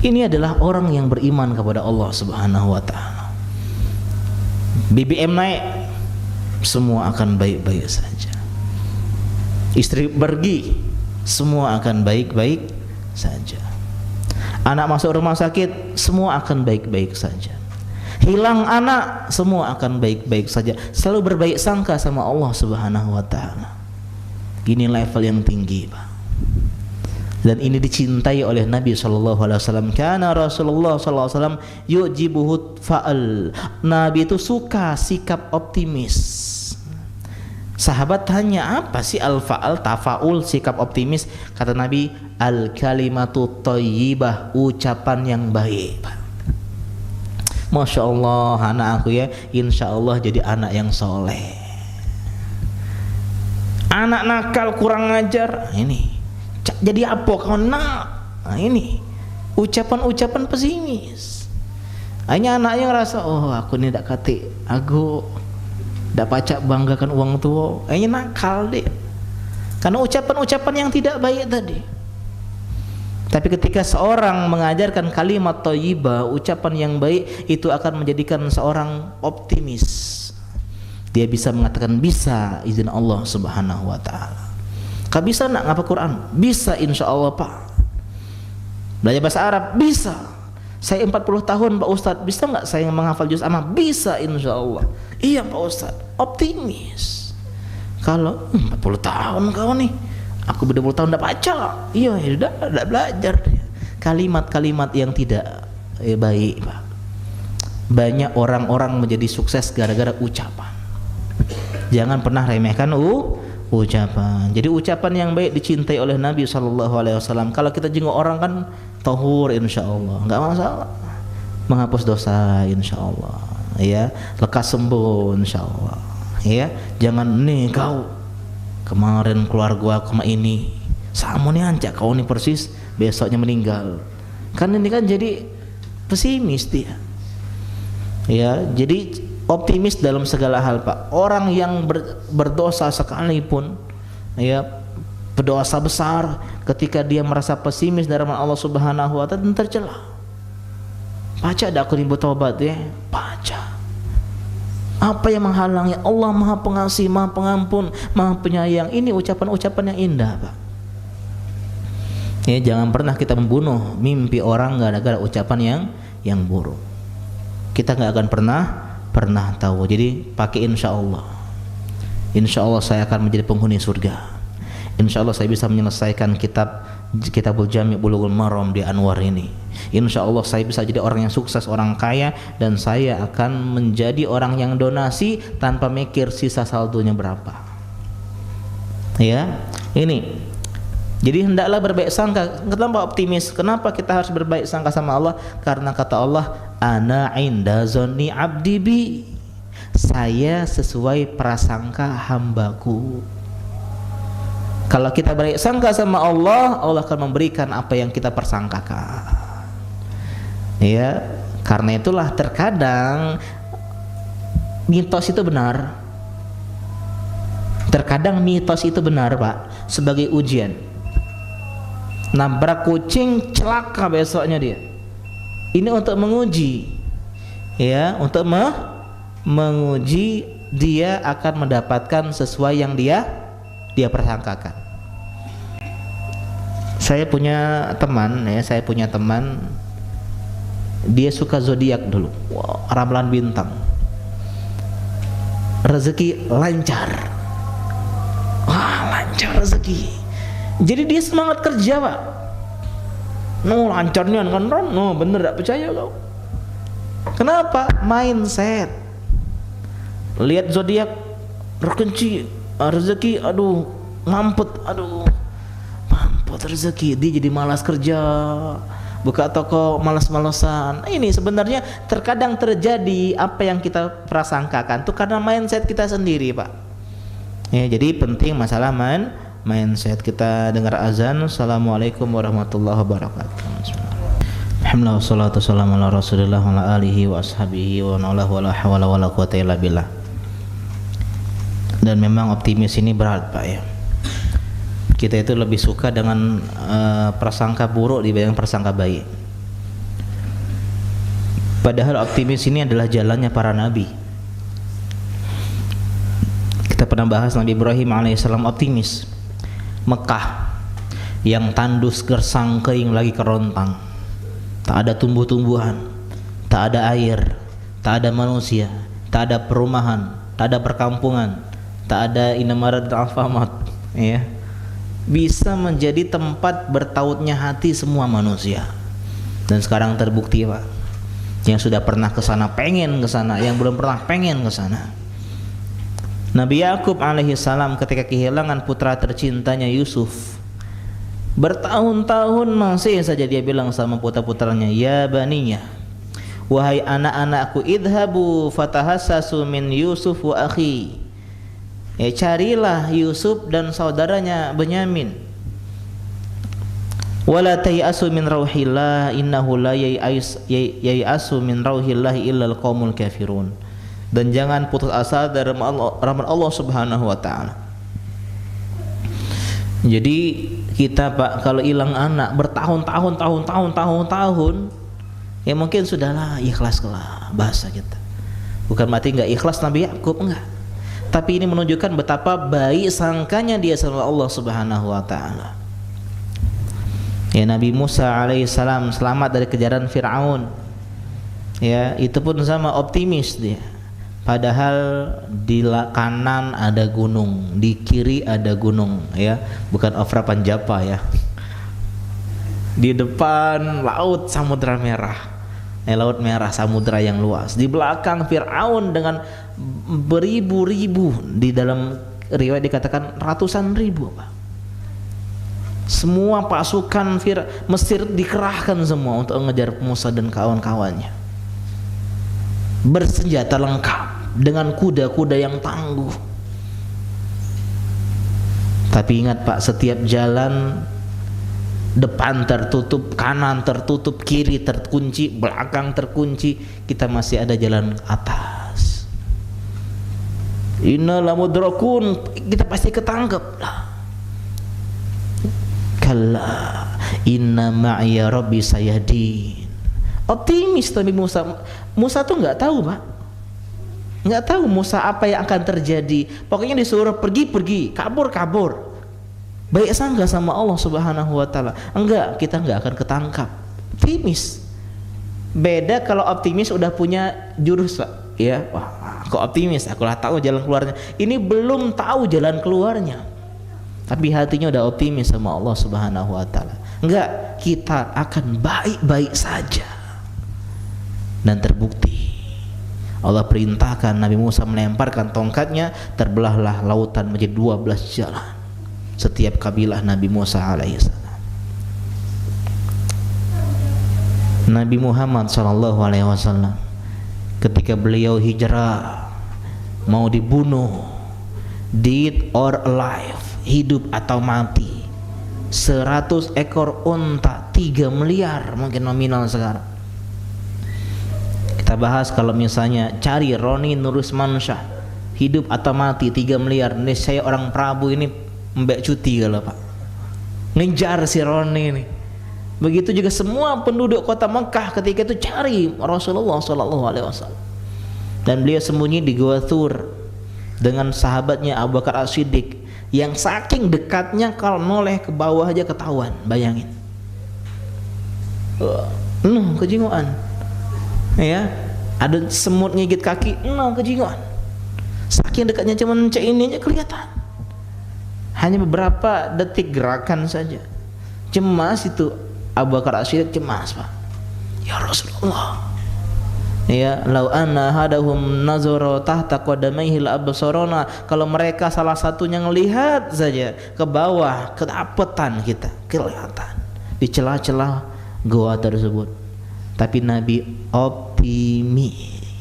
Ini adalah orang yang beriman kepada Allah Subhanahu wa taala. BBM naik, semua akan baik-baik saja. Istri pergi, semua akan baik-baik saja. Anak masuk rumah sakit, semua akan baik-baik saja. Hilang anak, semua akan baik-baik saja. Selalu berbaik sangka sama Allah Subhanahu wa taala. Ini level yang tinggi, Pak. Dan ini dicintai oleh Nabi sallallahu alaihi wasallam. Karena Rasulullah sallallahu alaihi wasallam yujibuhu fa'al. Nabi itu suka sikap optimis. Sahabat tanya, apa sih al-fa'al, tafaul, sikap optimis? Kata Nabi, al-kalimatu thayyibah, ucapan yang baik. Masya Allah, anak aku ya, insya Allah jadi anak yang soleh. Anak nakal, kurang ngajar, ini jadi apa kau nak? Nah, ini ucapan-ucapan pesimis. Hanya anaknya ngerasa, oh aku ini tak kate, aku tak pacak banggakan uang tua. Hanya nakal deh, karena ucapan-ucapan yang tidak baik tadi. Tapi ketika seorang mengajarkan kalimat thayyibah, ucapan yang baik, itu akan menjadikan seorang optimis. Dia bisa mengatakan bisa izin Allah Subhanahu wa taala. Kau bisa nak ngapa Quran? Bisa insya Allah Pak. Belajar bahasa Arab? Bisa. Saya 40 tahun Pak Ustadz, bisa nggak saya menghafal juz amma? Bisa insya Allah. Iya Pak Ustadz, optimis. Kalau 40 tahun kau nih, aku 20 tahun udah baca. Iya ya udah belajar. Kalimat-kalimat yang tidak baik Pak. Banyak orang-orang menjadi sukses gara-gara ucapan. Jangan pernah remehkan ucapan. Jadi ucapan yang baik dicintai oleh Nabi SAW. Kalau kita jenguk orang kan tahur insyaallah, nggak masalah. Menghapus dosa insyaallah, ya, lekas sembuh insyaallah, ya. Jangan nih kau kemarin keluarga aku sama ini, sama nih ancak kau nih persis besoknya meninggal. Kan ini kan jadi pesimis dia. Ya, jadi optimis dalam segala hal Pak. Orang yang berdosa sekalipun, ya, berdosa besar, ketika dia merasa pesimis dari Allah Subhanahu wa taala, tercela. Baca dak aku ribu taubat ya, baca. Apa yang menghalangi? Allah Maha Pengasih, Maha Pengampun, Maha Penyayang. Ini ucapan-ucapan yang indah Pak. Ya, jangan pernah kita membunuh mimpi orang gara-gara ucapan yang buruk. Kita nggak akan pernah tahu. Jadi pakai insya Allah. Insya Allah saya akan menjadi penghuni surga. Insya Allah saya bisa menyelesaikan Kitabul Jami' Bulughul Maram di Anwar ini. Insya Allah saya bisa jadi orang yang sukses, orang kaya, dan saya akan menjadi orang yang donasi tanpa mikir sisa saldonya berapa. Ya, ini. Jadi hendaklah berbaik sangka. Kenapa optimis? Kenapa kita harus berbaik sangka sama Allah? Karena kata Allah, ana inda zonni abdi bi, saya sesuai prasangka hambaku. Kalau kita berbaik sangka sama Allah, Allah akan memberikan apa yang kita persangkakan. Ya, karena itulah terkadang mitos itu benar. Terkadang mitos itu benar Pak, sebagai ujian. Nabrak kucing, celaka besoknya dia. Ini untuk menguji, ya, untuk menguji dia akan mendapatkan sesuai yang dia persangkakan. Saya punya teman, dia suka zodiak dulu. Wow, ramalan bintang. Rezeki lancar. Wah, lancar rezeki. Jadi dia semangat kerja, Pak. Lancarnya kan, bener gak percaya kau. Kenapa? Mindset. Lihat zodiak rekenci, rezeki, mampet rezeki, dia jadi malas kerja, buka toko malas-malasan. Ini sebenarnya terkadang terjadi apa yang kita prasangkakan tuh karena mindset kita sendiri, Pak. Ya, jadi penting masalah mindset. Kita dengar azan. Assalamualaikum warahmatullahi wabarakatuh. Alhamdulillah wassalatu wassalamu ala Rasulillah wa ala alihi wa ashabihi wa la hawla wa la quwwata illa billah. Dan memang optimis ini berat, Pak, ya. Kita itu lebih suka dengan prasangka buruk dibanding prasangka baik. Padahal optimis ini adalah jalannya para nabi. Kita pernah bahas Nabi Ibrahim alaihissalam optimis. Mekah yang tandus gersang kering lagi kerontang, tak ada tumbuh-tumbuhan, tak ada air, tak ada manusia, tak ada perumahan, tak ada perkampungan, tak ada Indomaret dan Alfamart, ya. Bisa menjadi tempat bertautnya hati semua manusia. Dan sekarang terbukti, Pak. Yang sudah pernah ke sana pengen ke sana, yang belum pernah pengen ke sana. Nabi Yakub alaihi salam ketika kehilangan putra tercintanya Yusuf, bertahun-tahun masih saja dia bilang sama putra-putranya, ya baniya, wahai anak-anakku, idhabu fatahassasu min Yusuf wa akhi. Ya, carilah Yusuf dan saudaranya Benyamin. Wala tayasu min rauhillah innahu la yayasu min rauhillah illa alqaumul kafirun. Dan jangan putus asa dari rahmat Allah Subhanahu wa taala. Jadi kita, Pak, kalau hilang anak bertahun-tahun, ya mungkin sudahlah, ikhlas lah bahasa kita. Bukan berarti enggak ikhlas Nabi Yakub, enggak. Tapi ini menunjukkan betapa baik sangkanya dia sama Allah Subhanahu wa taala. Ya, Nabi Musa alaihissalam selamat dari kejaran Fir'aun. Ya, itu pun sama optimis dia. Padahal di kanan ada gunung, di kiri ada gunung, ya. Bukan Ofra Panjapa, ya. Di depan laut Samudra Merah. Laut Merah, samudra yang luas. Di belakang Fir'aun dengan beribu-ribu, di dalam riwayat dikatakan ratusan ribu, Pak. Semua pasukan Mesir dikerahkan semua untuk mengejar Musa dan kawan-kawannya. Bersenjata lengkap dengan kuda-kuda yang tangguh. Tapi ingat, Pak, setiap jalan depan tertutup, kanan tertutup, kiri terkunci, belakang terkunci, kita masih ada jalan ke atas. Inna lamudrakun, kita pasti ketangkep lah. Kalla inna ma'iya rabbi sayahdin. Optimis Nabi Musa. Musa tuh nggak tahu, Pak, nggak tahu Musa apa yang akan terjadi. Pokoknya disuruh pergi, kabur. Baik sangka sama Allah Subhanahu wa taala. Enggak, kita enggak akan ketangkap. Optimis. Beda kalau optimis udah punya jurus, Pak. Ya, wah, aku optimis, aku lah tahu jalan keluarnya. Ini belum tahu jalan keluarnya. Tapi hatinya udah optimis sama Allah Subhanahu wa taala. Enggak, kita akan baik-baik saja. Dan terbukti Allah perintahkan Nabi Musa melemparkan tongkatnya, terbelahlah lautan menjadi 12 jalan. Setiap kabilah Nabi Musa alaihissalam. Nabi Muhammad sallallahu alaihi wasallam ketika beliau hijrah, mau dibunuh, dead or alive, hidup atau mati, 100 ekor unta, 3 miliar mungkin nominal sekarang. Kita bahas kalau misalnya cari Roni Nurusmansyah, hidup atau mati 3 miliar. Ini saya orang Prabu ini mbak cuti kalau, Pak, ngejar si Roni ini. Begitu juga semua penduduk kota Mekah ketika itu cari Rasulullah sallallahu alaihi wasallam. Dan beliau sembunyi di Gua Thur dengan sahabatnya Abu Bakar As-Siddiq yang saking dekatnya kalau noleh ke bawah aja ketahuan. Bayangin. Kejinguan. Ya, ada semut ngigit kaki, kejinguan. Saking dekatnya, cuman ini aja kelihatan. Hanya beberapa detik gerakan saja. Cemas itu Abu Bakar As-Siddiq, cemas, Pak. Ya Rasulullah. Ya, lau anna hadahum nazara tahta qadamaihi al-absarona, kalau mereka salah satunya ngelihat saja ke bawah, kedapetan kita, kelihatan di celah-celah gua tersebut. Tapi Nabi optimis.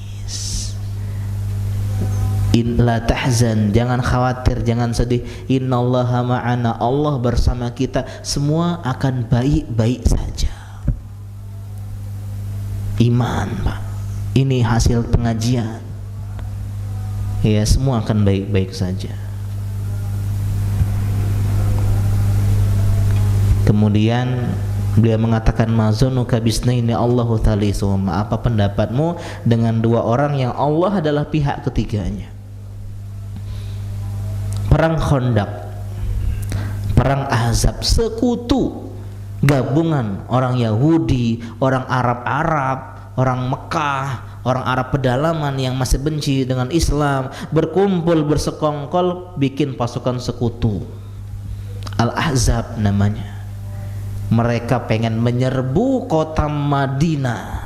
La tahzan, jangan khawatir, jangan sedih. Innallaha ma'ana, Allah bersama kita, semua akan baik-baik saja. Iman, Pak. Ini hasil pengajian. Ya, semua akan baik-baik saja. Kemudian beliau mengatakan, mazunuka bisnaini Allahu thalisuhuma, apa pendapatmu dengan dua orang yang Allah adalah pihak ketiganya? Perang Khandaq, perang Ahzab, sekutu, gabungan orang Yahudi, orang Arab, orang Mekah, orang Arab pedalaman yang masih benci dengan Islam, berkumpul bersekongkol bikin pasukan sekutu, Al-Ahzab namanya. Mereka pengen menyerbu kota Madinah.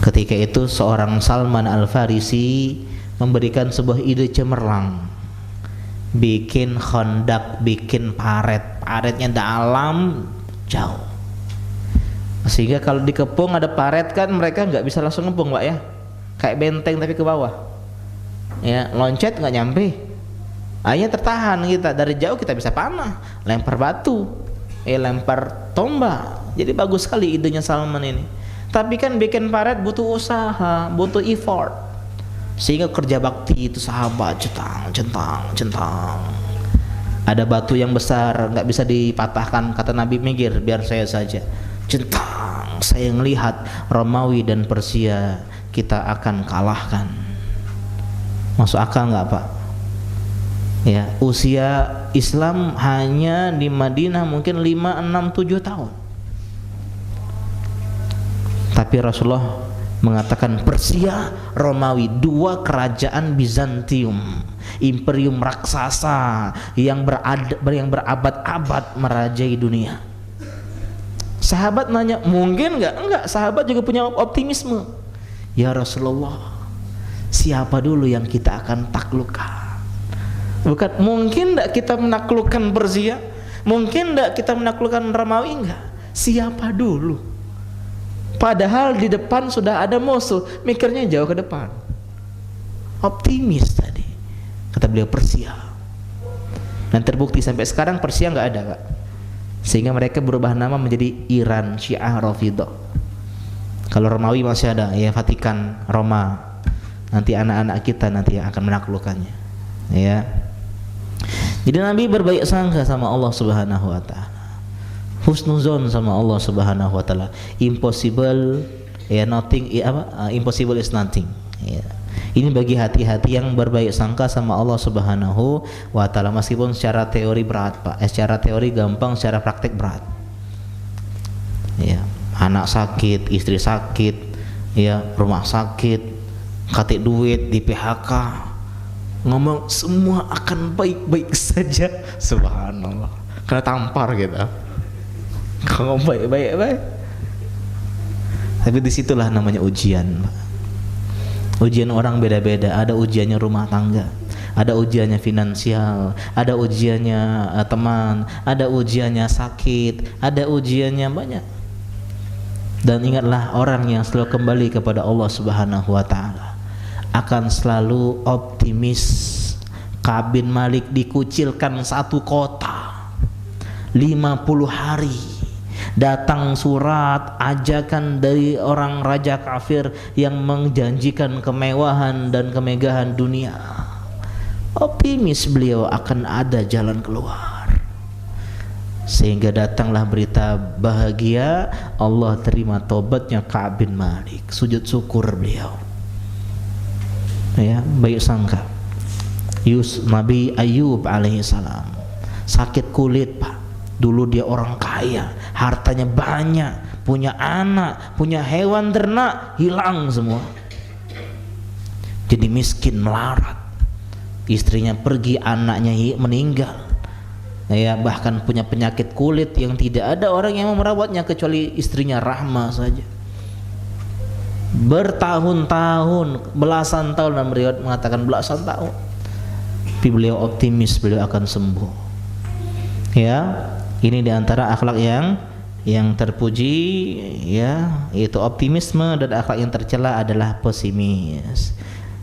Ketika itu seorang Salman Al-Farisi memberikan sebuah ide cemerlang, bikin khandak, bikin paretnya dalam jauh, sehingga kalau dikepung ada paret kan mereka nggak bisa langsung ngepung, Pak, ya, kayak benteng tapi ke bawah, ya, loncet nggak nyampe, akhirnya tertahan kita, dari jauh kita bisa panah, lempar batu, lempar tombak. Jadi bagus sekali idenya Salman ini. Tapi kan bikin paret butuh usaha, butuh effort, sehingga kerja bakti itu sahabat centang. Ada batu yang besar nggak bisa dipatahkan, kata Nabi, minggir biar saya saja. Centang, saya melihat Romawi dan Persia kita akan kalahkan. Masuk akal nggak, Pak? Ya, usia Islam hanya di Madinah mungkin 5, 6, 7 tahun. Tapi Rasulullah mengatakan Persia, Romawi, dua kerajaan Bizantium, imperium raksasa yang berabad-abad merajai dunia. Sahabat nanya, mungkin nggak? Enggak, sahabat juga punya optimisme. Ya Rasulullah, siapa dulu yang kita akan taklukkan? Bukan, mungkin enggak kita menaklukkan Persia? Mungkin enggak kita menaklukkan Romawi? Enggak. Siapa dulu? Padahal di depan sudah ada musuh, mikirnya jauh ke depan. Optimis tadi. Kata beliau Persia. Dan terbukti sampai sekarang Persia nggak ada, Kak. Sehingga mereka berubah nama menjadi Iran Syiah Rafidhah. Kalau Romawi masih ada, ya, Vatikan Roma. Nanti anak-anak kita nanti yang akan menaklukkannya, ya. Jadi Nabi berbaik sangka sama Allah Subhanahu wa taala. Husnuzon sama Allah Subhanahu wa taala. Impossible, ya, nothing, impossible is nothing, ya. Ini bagi hati-hati yang berbaik sangka sama Allah Subhanahu wa taala, meskipun secara teori berat, Pak. Secara teori gampang, secara praktek berat. Ya, anak sakit, istri sakit, ya, rumah sakit, katik duit, di PHK. Ngomong semua akan baik-baik saja. Subhanallah. Kena tampar gitu. Kalau baik-baik. Tapi disitulah namanya ujian, Pak. Ujian orang beda-beda. Ada ujiannya rumah tangga, ada ujiannya finansial, ada ujiannya teman, ada ujiannya sakit, ada ujiannya banyak. Dan ingatlah, orang yang selalu kembali kepada Allah Subhanahu wa taala akan selalu optimis. Ka'ab bin Malik dikucilkan satu kota 50 hari, datang surat ajakan dari orang raja kafir yang menjanjikan kemewahan dan kemegahan dunia. Optimis beliau akan ada jalan keluar. sehingga datanglah berita bahagia, Allah terima tobatnya Ka'ab bin Malik, sujud syukur beliau. Ya, baik sangka. Nabi Ayub alaihissalam sakit kulit, Pak. Dulu dia orang kaya, hartanya banyak, punya anak, punya hewan ternak, hilang semua. Jadi miskin, melarat. Istrinya pergi, anaknya meninggal. Ya, bahkan punya penyakit kulit yang tidak ada orang yang merawatnya kecuali istrinya Rahmah saja. Bertahun-tahun, belasan tahun, dan riwayat mengatakan belasan tahun. Tapi beliau optimis beliau akan sembuh. Ya, ini diantara akhlak yang terpuji, ya, yaitu optimisme, dan akhlak yang tercela adalah pesimis.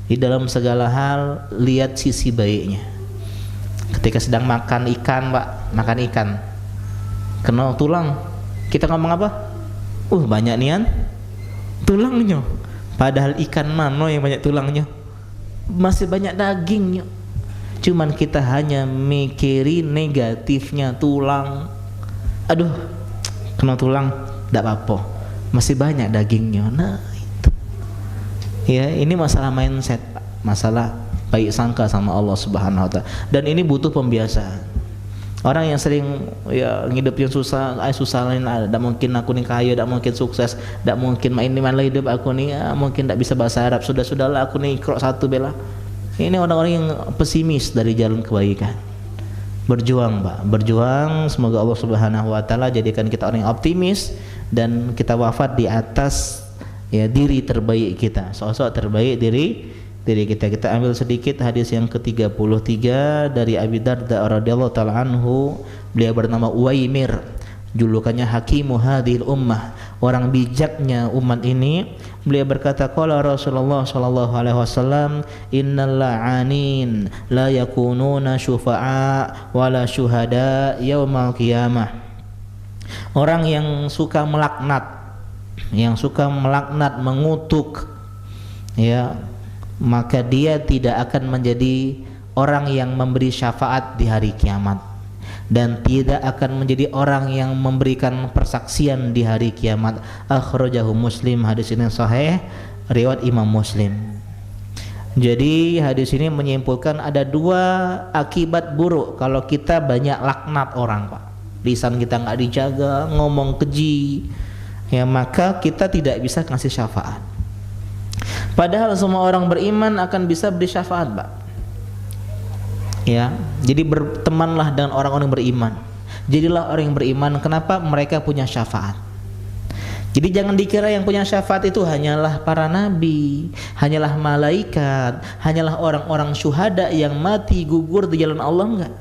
Di dalam segala hal lihat sisi baiknya. Ketika sedang makan ikan, Pak, makan ikan, kena tulang, kita ngomong apa? Banyak nian tulangnya. Padahal ikan mana yang banyak tulangnya? Masih banyak dagingnya. Cuman kita hanya mikirin negatifnya, tulang. Aduh, kena tulang, tidak apa-apa, masih banyak dagingnya. Nah itu, ya, ini masalah mindset, Pak. Masalah baik sangka sama Allah Subhanahu wa Ta'ala. Dan ini butuh pembiasaan. Orang yang sering ya hidup yang susah, susah lain, tidak mungkin aku nih kaya, tidak mungkin sukses, tidak mungkin ini malah hidup aku nih, mungkin tidak bisa bahasa Arab, sudahlah aku nih Iqra 1 bela. Ini orang-orang yang pesimis dari jalan kebaikan. Berjuang, Pak, berjuang. Semoga Allah Subhanahu wa Ta'ala jadikan kita orang yang optimis dan kita wafat di atas ya diri terbaik kita, sosok terbaik diri kita. Kita ambil sedikit hadis yang ke-33 dari Abi Darda radhiyallahu taala anhu. Beliau bernama Uwaimir, julukannya Hakimu hadhil ummah, orang bijaknya umat ini. Beliau berkata, qala Rasulullah sallallahu alaihi wasallam, innal la'anin la yakununa syufa'a wala syuhada yaumal qiyamah. Orang yang suka melaknat, mengutuk, ya, maka dia tidak akan menjadi orang yang memberi syafaat di hari kiamat, dan tidak akan menjadi orang yang memberikan persaksian di hari kiamat. Akhrajahu Muslim. Hadis ini sahih, riwayat Imam Muslim. Jadi hadis ini menyimpulkan ada dua akibat buruk kalau kita banyak laknat orang, Pak. Lisan kita nggak dijaga, ngomong keji, ya, maka kita tidak bisa ngasih syafaat. Padahal semua orang beriman akan bisa beri syafaat, Pak. Ya, jadi bertemanlah dengan orang-orang beriman. Jadilah orang yang beriman. Kenapa? Mereka punya syafaat. Jadi jangan dikira yang punya syafaat itu hanyalah para nabi, hanyalah malaikat, hanyalah orang-orang syuhada yang mati gugur di jalan Allah. Enggak.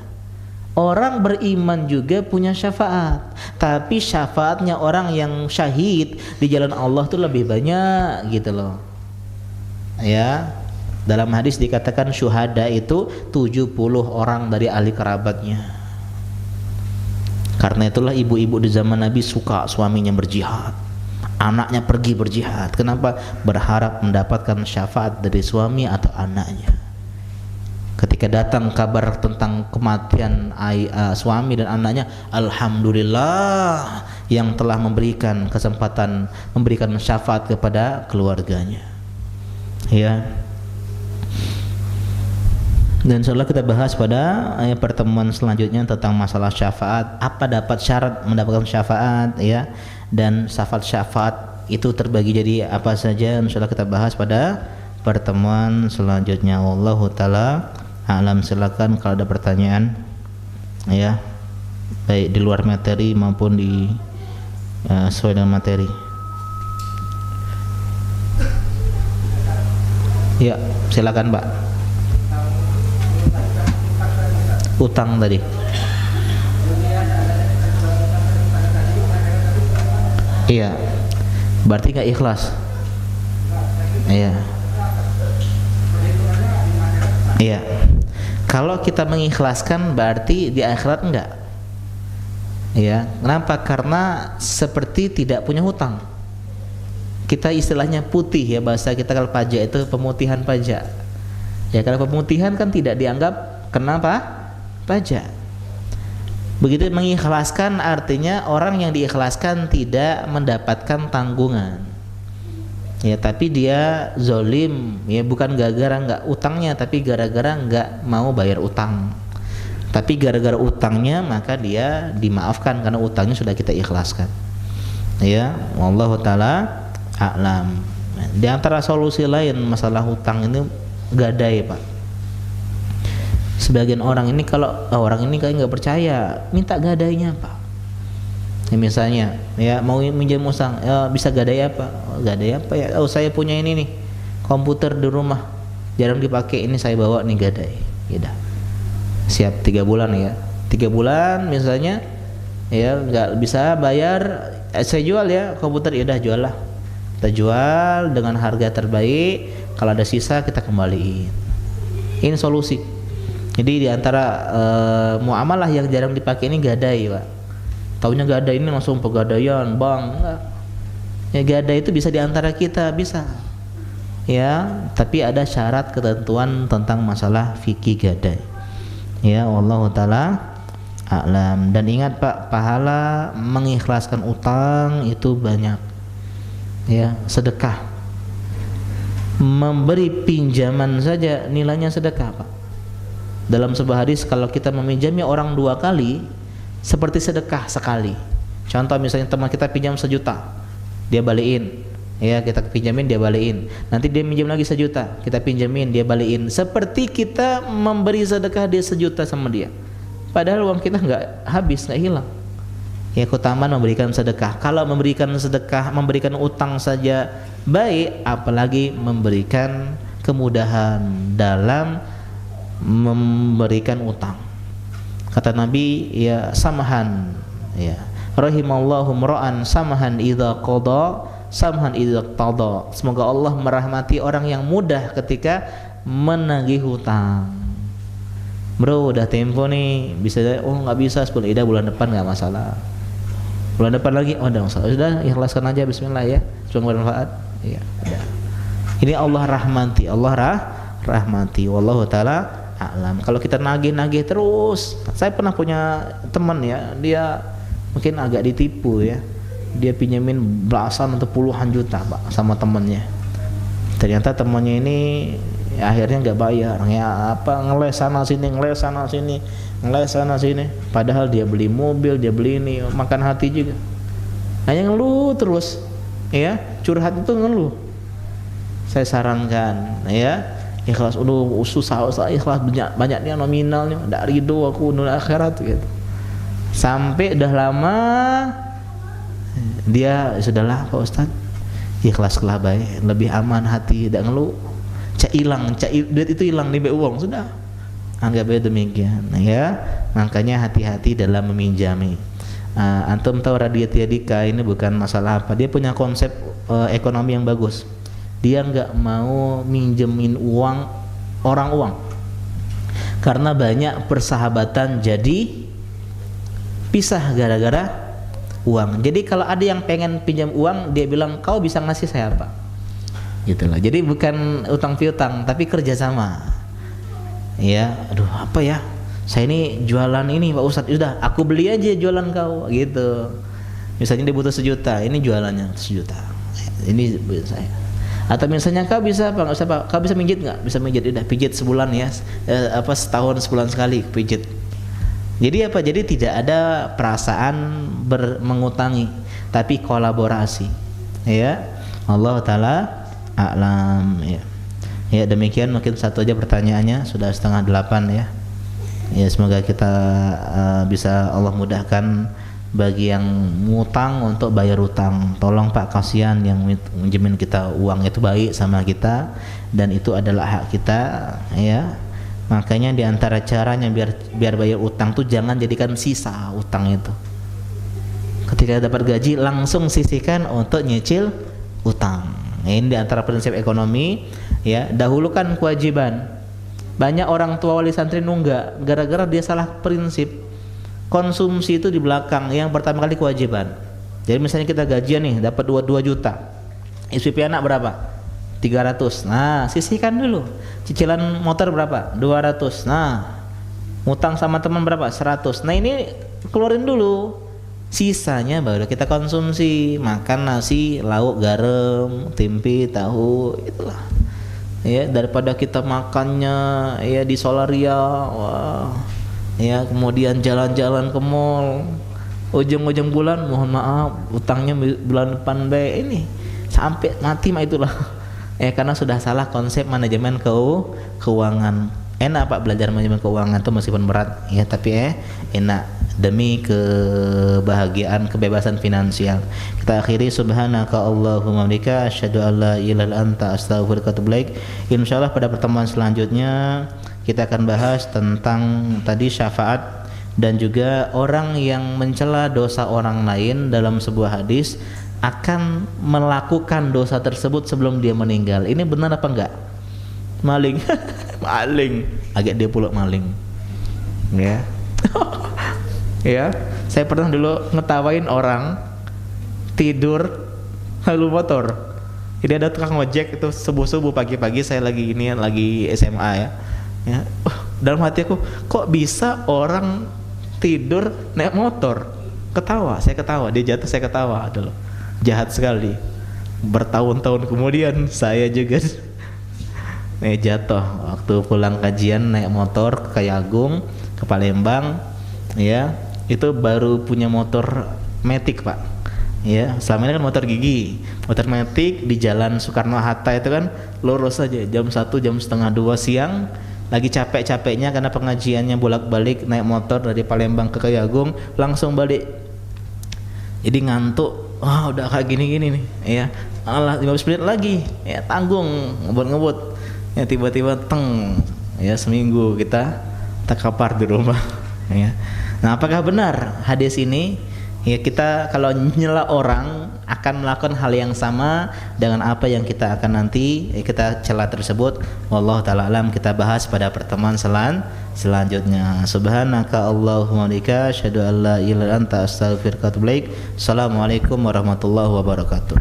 Orang beriman juga punya syafaat, tapi syafaatnya orang yang syahid di jalan Allah itu lebih banyak, gitu loh. Ya, dalam hadis dikatakan syuhada itu 70 orang dari ahli kerabatnya. Karena itulah ibu-ibu di zaman Nabi suka suaminya berjihad, anaknya pergi berjihad. Kenapa? Berharap mendapatkan syafaat dari suami atau anaknya. Ketika datang kabar tentang kematian suami dan anaknya, alhamdulillah yang telah memberikan kesempatan memberikan syafaat kepada keluarganya. Ya. Dan insyaallah kita bahas pada pertemuan selanjutnya tentang masalah syafaat, apa dapat syarat mendapatkan syafaat, ya, dan syafaat itu terbagi jadi apa saja. Insyaallah kita bahas pada pertemuan selanjutnya. Wallahu taala alam. Silakan kalau ada pertanyaan, ya, baik di luar materi maupun di sesuai dengan materi. Ya, silakan, Pak. Utang tadi. Iya. Berarti nggak ikhlas. Iya. Iya. Kalau kita mengikhlaskan berarti di akhirat enggak. Iya. Kenapa? Karena seperti tidak punya hutang. Kita istilahnya putih, ya, bahasa kita kalau pajak itu pemutihan pajak. Ya, kalau pemutihan kan tidak dianggap kenapa? Pajak. Begitu mengikhlaskan artinya orang yang diikhlaskan tidak mendapatkan tanggungan. Ya, tapi dia zolim, ya bukan gara-gara nggak utangnya, tapi gara-gara nggak mau bayar utang. Tapi gara-gara utangnya maka dia dimaafkan karena utangnya sudah kita ikhlaskan. Ya, wallahu taala a'lam. Di antara solusi lain masalah hutang ini gadai, Pak. Sebagian orang ini kalau orang ini kayak nggak percaya, minta gadainya, Pak. Ya, misalnya, ya mau minjem utang, ya, bisa gadai apa? Oh, gadai apa ya? Oh, saya punya ini nih, komputer di rumah, jarang dipakai, ini saya bawa nih gadai. Ya dah, siap 3 bulan ya. 3 bulan misalnya, ya nggak bisa bayar, saya jual ya komputer, ya udah jual lah. Kita jual dengan harga terbaik, kalau ada sisa kita kembaliin. Ini solusi. Jadi di antara muamalah yang jarang dipakai ini gadai, Pak. Taunya gadai ini langsung pegadaian, Bang. Enggak. Ya gadai itu bisa di antara kita, bisa. Ya, tapi ada syarat ketentuan tentang masalah fikih gadai. Ya, wallahu taala a'lam. Dan ingat, Pak, pahala mengikhlaskan utang itu banyak. Ya, sedekah. Memberi pinjaman saja nilainya sedekah, Pak. Dalam sebuah hadis kalau kita meminjamnya orang 2 kali seperti sedekah sekali. Contoh misalnya teman kita pinjam 1 juta, dia balikin. Ya, kita pinjamin dia balikin. Nanti dia minjam lagi 1 juta, kita pinjamin dia balikin. Seperti kita memberi sedekah dia 1 juta sama dia. Padahal uang kita nggak habis, nggak hilang. Ya, keutamaan memberikan sedekah. Kalau memberikan sedekah, memberikan utang saja baik, apalagi memberikan kemudahan dalam memberikan utang. Kata Nabi, ya samahan, ya rahimallahu mra'an samahan idza qada samahan idza qada. Semoga Allah merahmati orang yang mudah ketika menagih hutang. Bro, udah tempo nih, bisa, oh nggak bisa 10, ida bulan depan nggak masalah. Bulan depan lagi, oh udah masalah. Sudah, ikhlaskan aja, bismillah ya. Cuma bermanfaat. Ya, udah. Ini Allah rahmati, Allah rahmati. Wallahu taala a'lam. Kalau kita nagih-nagih terus, saya pernah punya teman ya, dia mungkin agak ditipu ya. Dia pinjemin belasan atau puluhan juta, Pak, sama temannya. Ternyata temannya ini ya, akhirnya nggak bayar. Ya apa, ngeles sana sini, ngeles sana sini, ngeles sana sini. Padahal dia beli mobil, dia beli ini, makan hati juga. Hanya ngeluh terus, ya curhat itu ngeluh. Saya sarankan, ya ikhlas, udah susah ikhlas banyaknya nominalnya, ndak ridho aku dunia akhirat gitu. Sampai udah lama dia sudahlah Pak Ustaz, ikhlaslah baik, lebih aman hati, tidak ngeluh. Duit itu hilang di uang, sudah anggap aja demikian ya. Makanya hati-hati dalam meminjami. Antum tahu Raditya Dika ini bukan masalah apa, dia punya konsep ekonomi yang bagus. Dia nggak mau minjemin uang karena banyak persahabatan jadi pisah gara-gara uang. Jadi kalau ada yang pengen pinjam uang, dia bilang kau bisa ngasih saya apa, gitulah. Jadi bukan utang piutang tapi kerjasama. Ya, aduh apa ya, saya ini jualan ini Pak Ustadz, udah aku beli aja jualan kau gitu. Misalnya dia butuh 1 juta, ini jualannya 1 juta, ini saya. Atau misalnya kau bisa Pak, kau bisa mijit nggak? Bisa mijit, udah pijit sebulan ya, setahun sebulan sekali pijit. Jadi apa? Jadi tidak ada perasaan mengutangi, tapi kolaborasi. Ya, Allah taala a'lam. Ya. Ya, demikian mungkin satu aja pertanyaannya, sudah 7:30 ya. Ya, semoga kita bisa Allah mudahkan bagi yang ngutang untuk bayar utang. Tolong Pak, kasihan yang minjemin kita uang, itu baik sama kita dan itu adalah hak kita ya. Makanya di antara caranya biar bayar utang tuh jangan jadikan sisa utang itu. Ketika dapat gaji langsung sisihkan untuk nyicil utang. Ini di antara prinsip ekonomi ya. Dahulukan kewajiban. Banyak orang tua wali santri nunggak gara-gara dia salah prinsip. Konsumsi itu di belakang, yang pertama kali kewajiban. Jadi misalnya kita gajian nih dapat 2 juta, SPP anak berapa? 300. Nah, sisihkan dulu. Cicilan motor berapa? 200. Nah, utang sama teman berapa? 100. Nah, ini keluarin dulu, sisanya baru kita konsumsi. Makan nasi, lauk, garam, tempe, tahu, itulah. Ya, daripada kita makannya ya di Solaria, wah, ya, kemudian jalan-jalan ke mall, ujung-ujung bulan mohon maaf utangnya bulan depan baik ini sampai mati mah itulah. Karena sudah salah konsep manajemen keuangan. Enak Pak belajar manajemen keuangan itu meskipun berat ya, tapi enak demi kebahagiaan, kebebasan finansial. Kita akhiri subhanaka Allahumma bika asyhadu an la ilaha illa anta astaghfiruka wa atubu ilaik. Insyaallah pada pertemuan selanjutnya kita akan bahas tentang tadi syafaat dan juga orang yang mencela dosa orang lain dalam sebuah hadis akan melakukan dosa tersebut sebelum dia meninggal. Ini benar apa enggak? Maling. Maling. Agak dia pula maling. Ya. Ya, saya pernah dulu ngetawain orang tidur lalu motor. Jadi ada tukang ojek itu subuh-subuh pagi-pagi saya lagi SMA ya. Ya, dalam hati aku, kok bisa orang tidur naik motor? Saya ketawa, dia jatuh saya ketawa dulu. Jahat sekali. Bertahun-tahun kemudian saya juga jatuh waktu pulang kajian naik motor ke Kayagung, ke Palembang, ya. Itu baru punya motor Matic Pak, ya. Selama ini kan motor gigi, motor Matic di jalan Soekarno Hatta itu kan lurus aja. Jam 1, jam setengah 2 siang, lagi capek-capeknya karena pengajiannya bolak-balik naik motor dari Palembang ke Kayagung, langsung balik. Jadi ngantuk, wah udah kayak gini-gini nih, ya. Allah 15 menit lagi, ya tanggung ngebut-ngebut, ya tiba-tiba teng, ya seminggu kita takapar di rumah, ya. Nah, apakah benar hadis ini? Ya, kita kalau nyela orang akan melakukan hal yang sama dengan apa yang kita akan nanti kita cela tersebut. Wallahu taala alam, kita bahas pada pertemuan selanjutnya. Subhanaka Allahumma bika asyhadu an la ilaha illa anta astaghfiruka wa atubu ilaik. Assalamualaikum warahmatullahi wabarakatuh.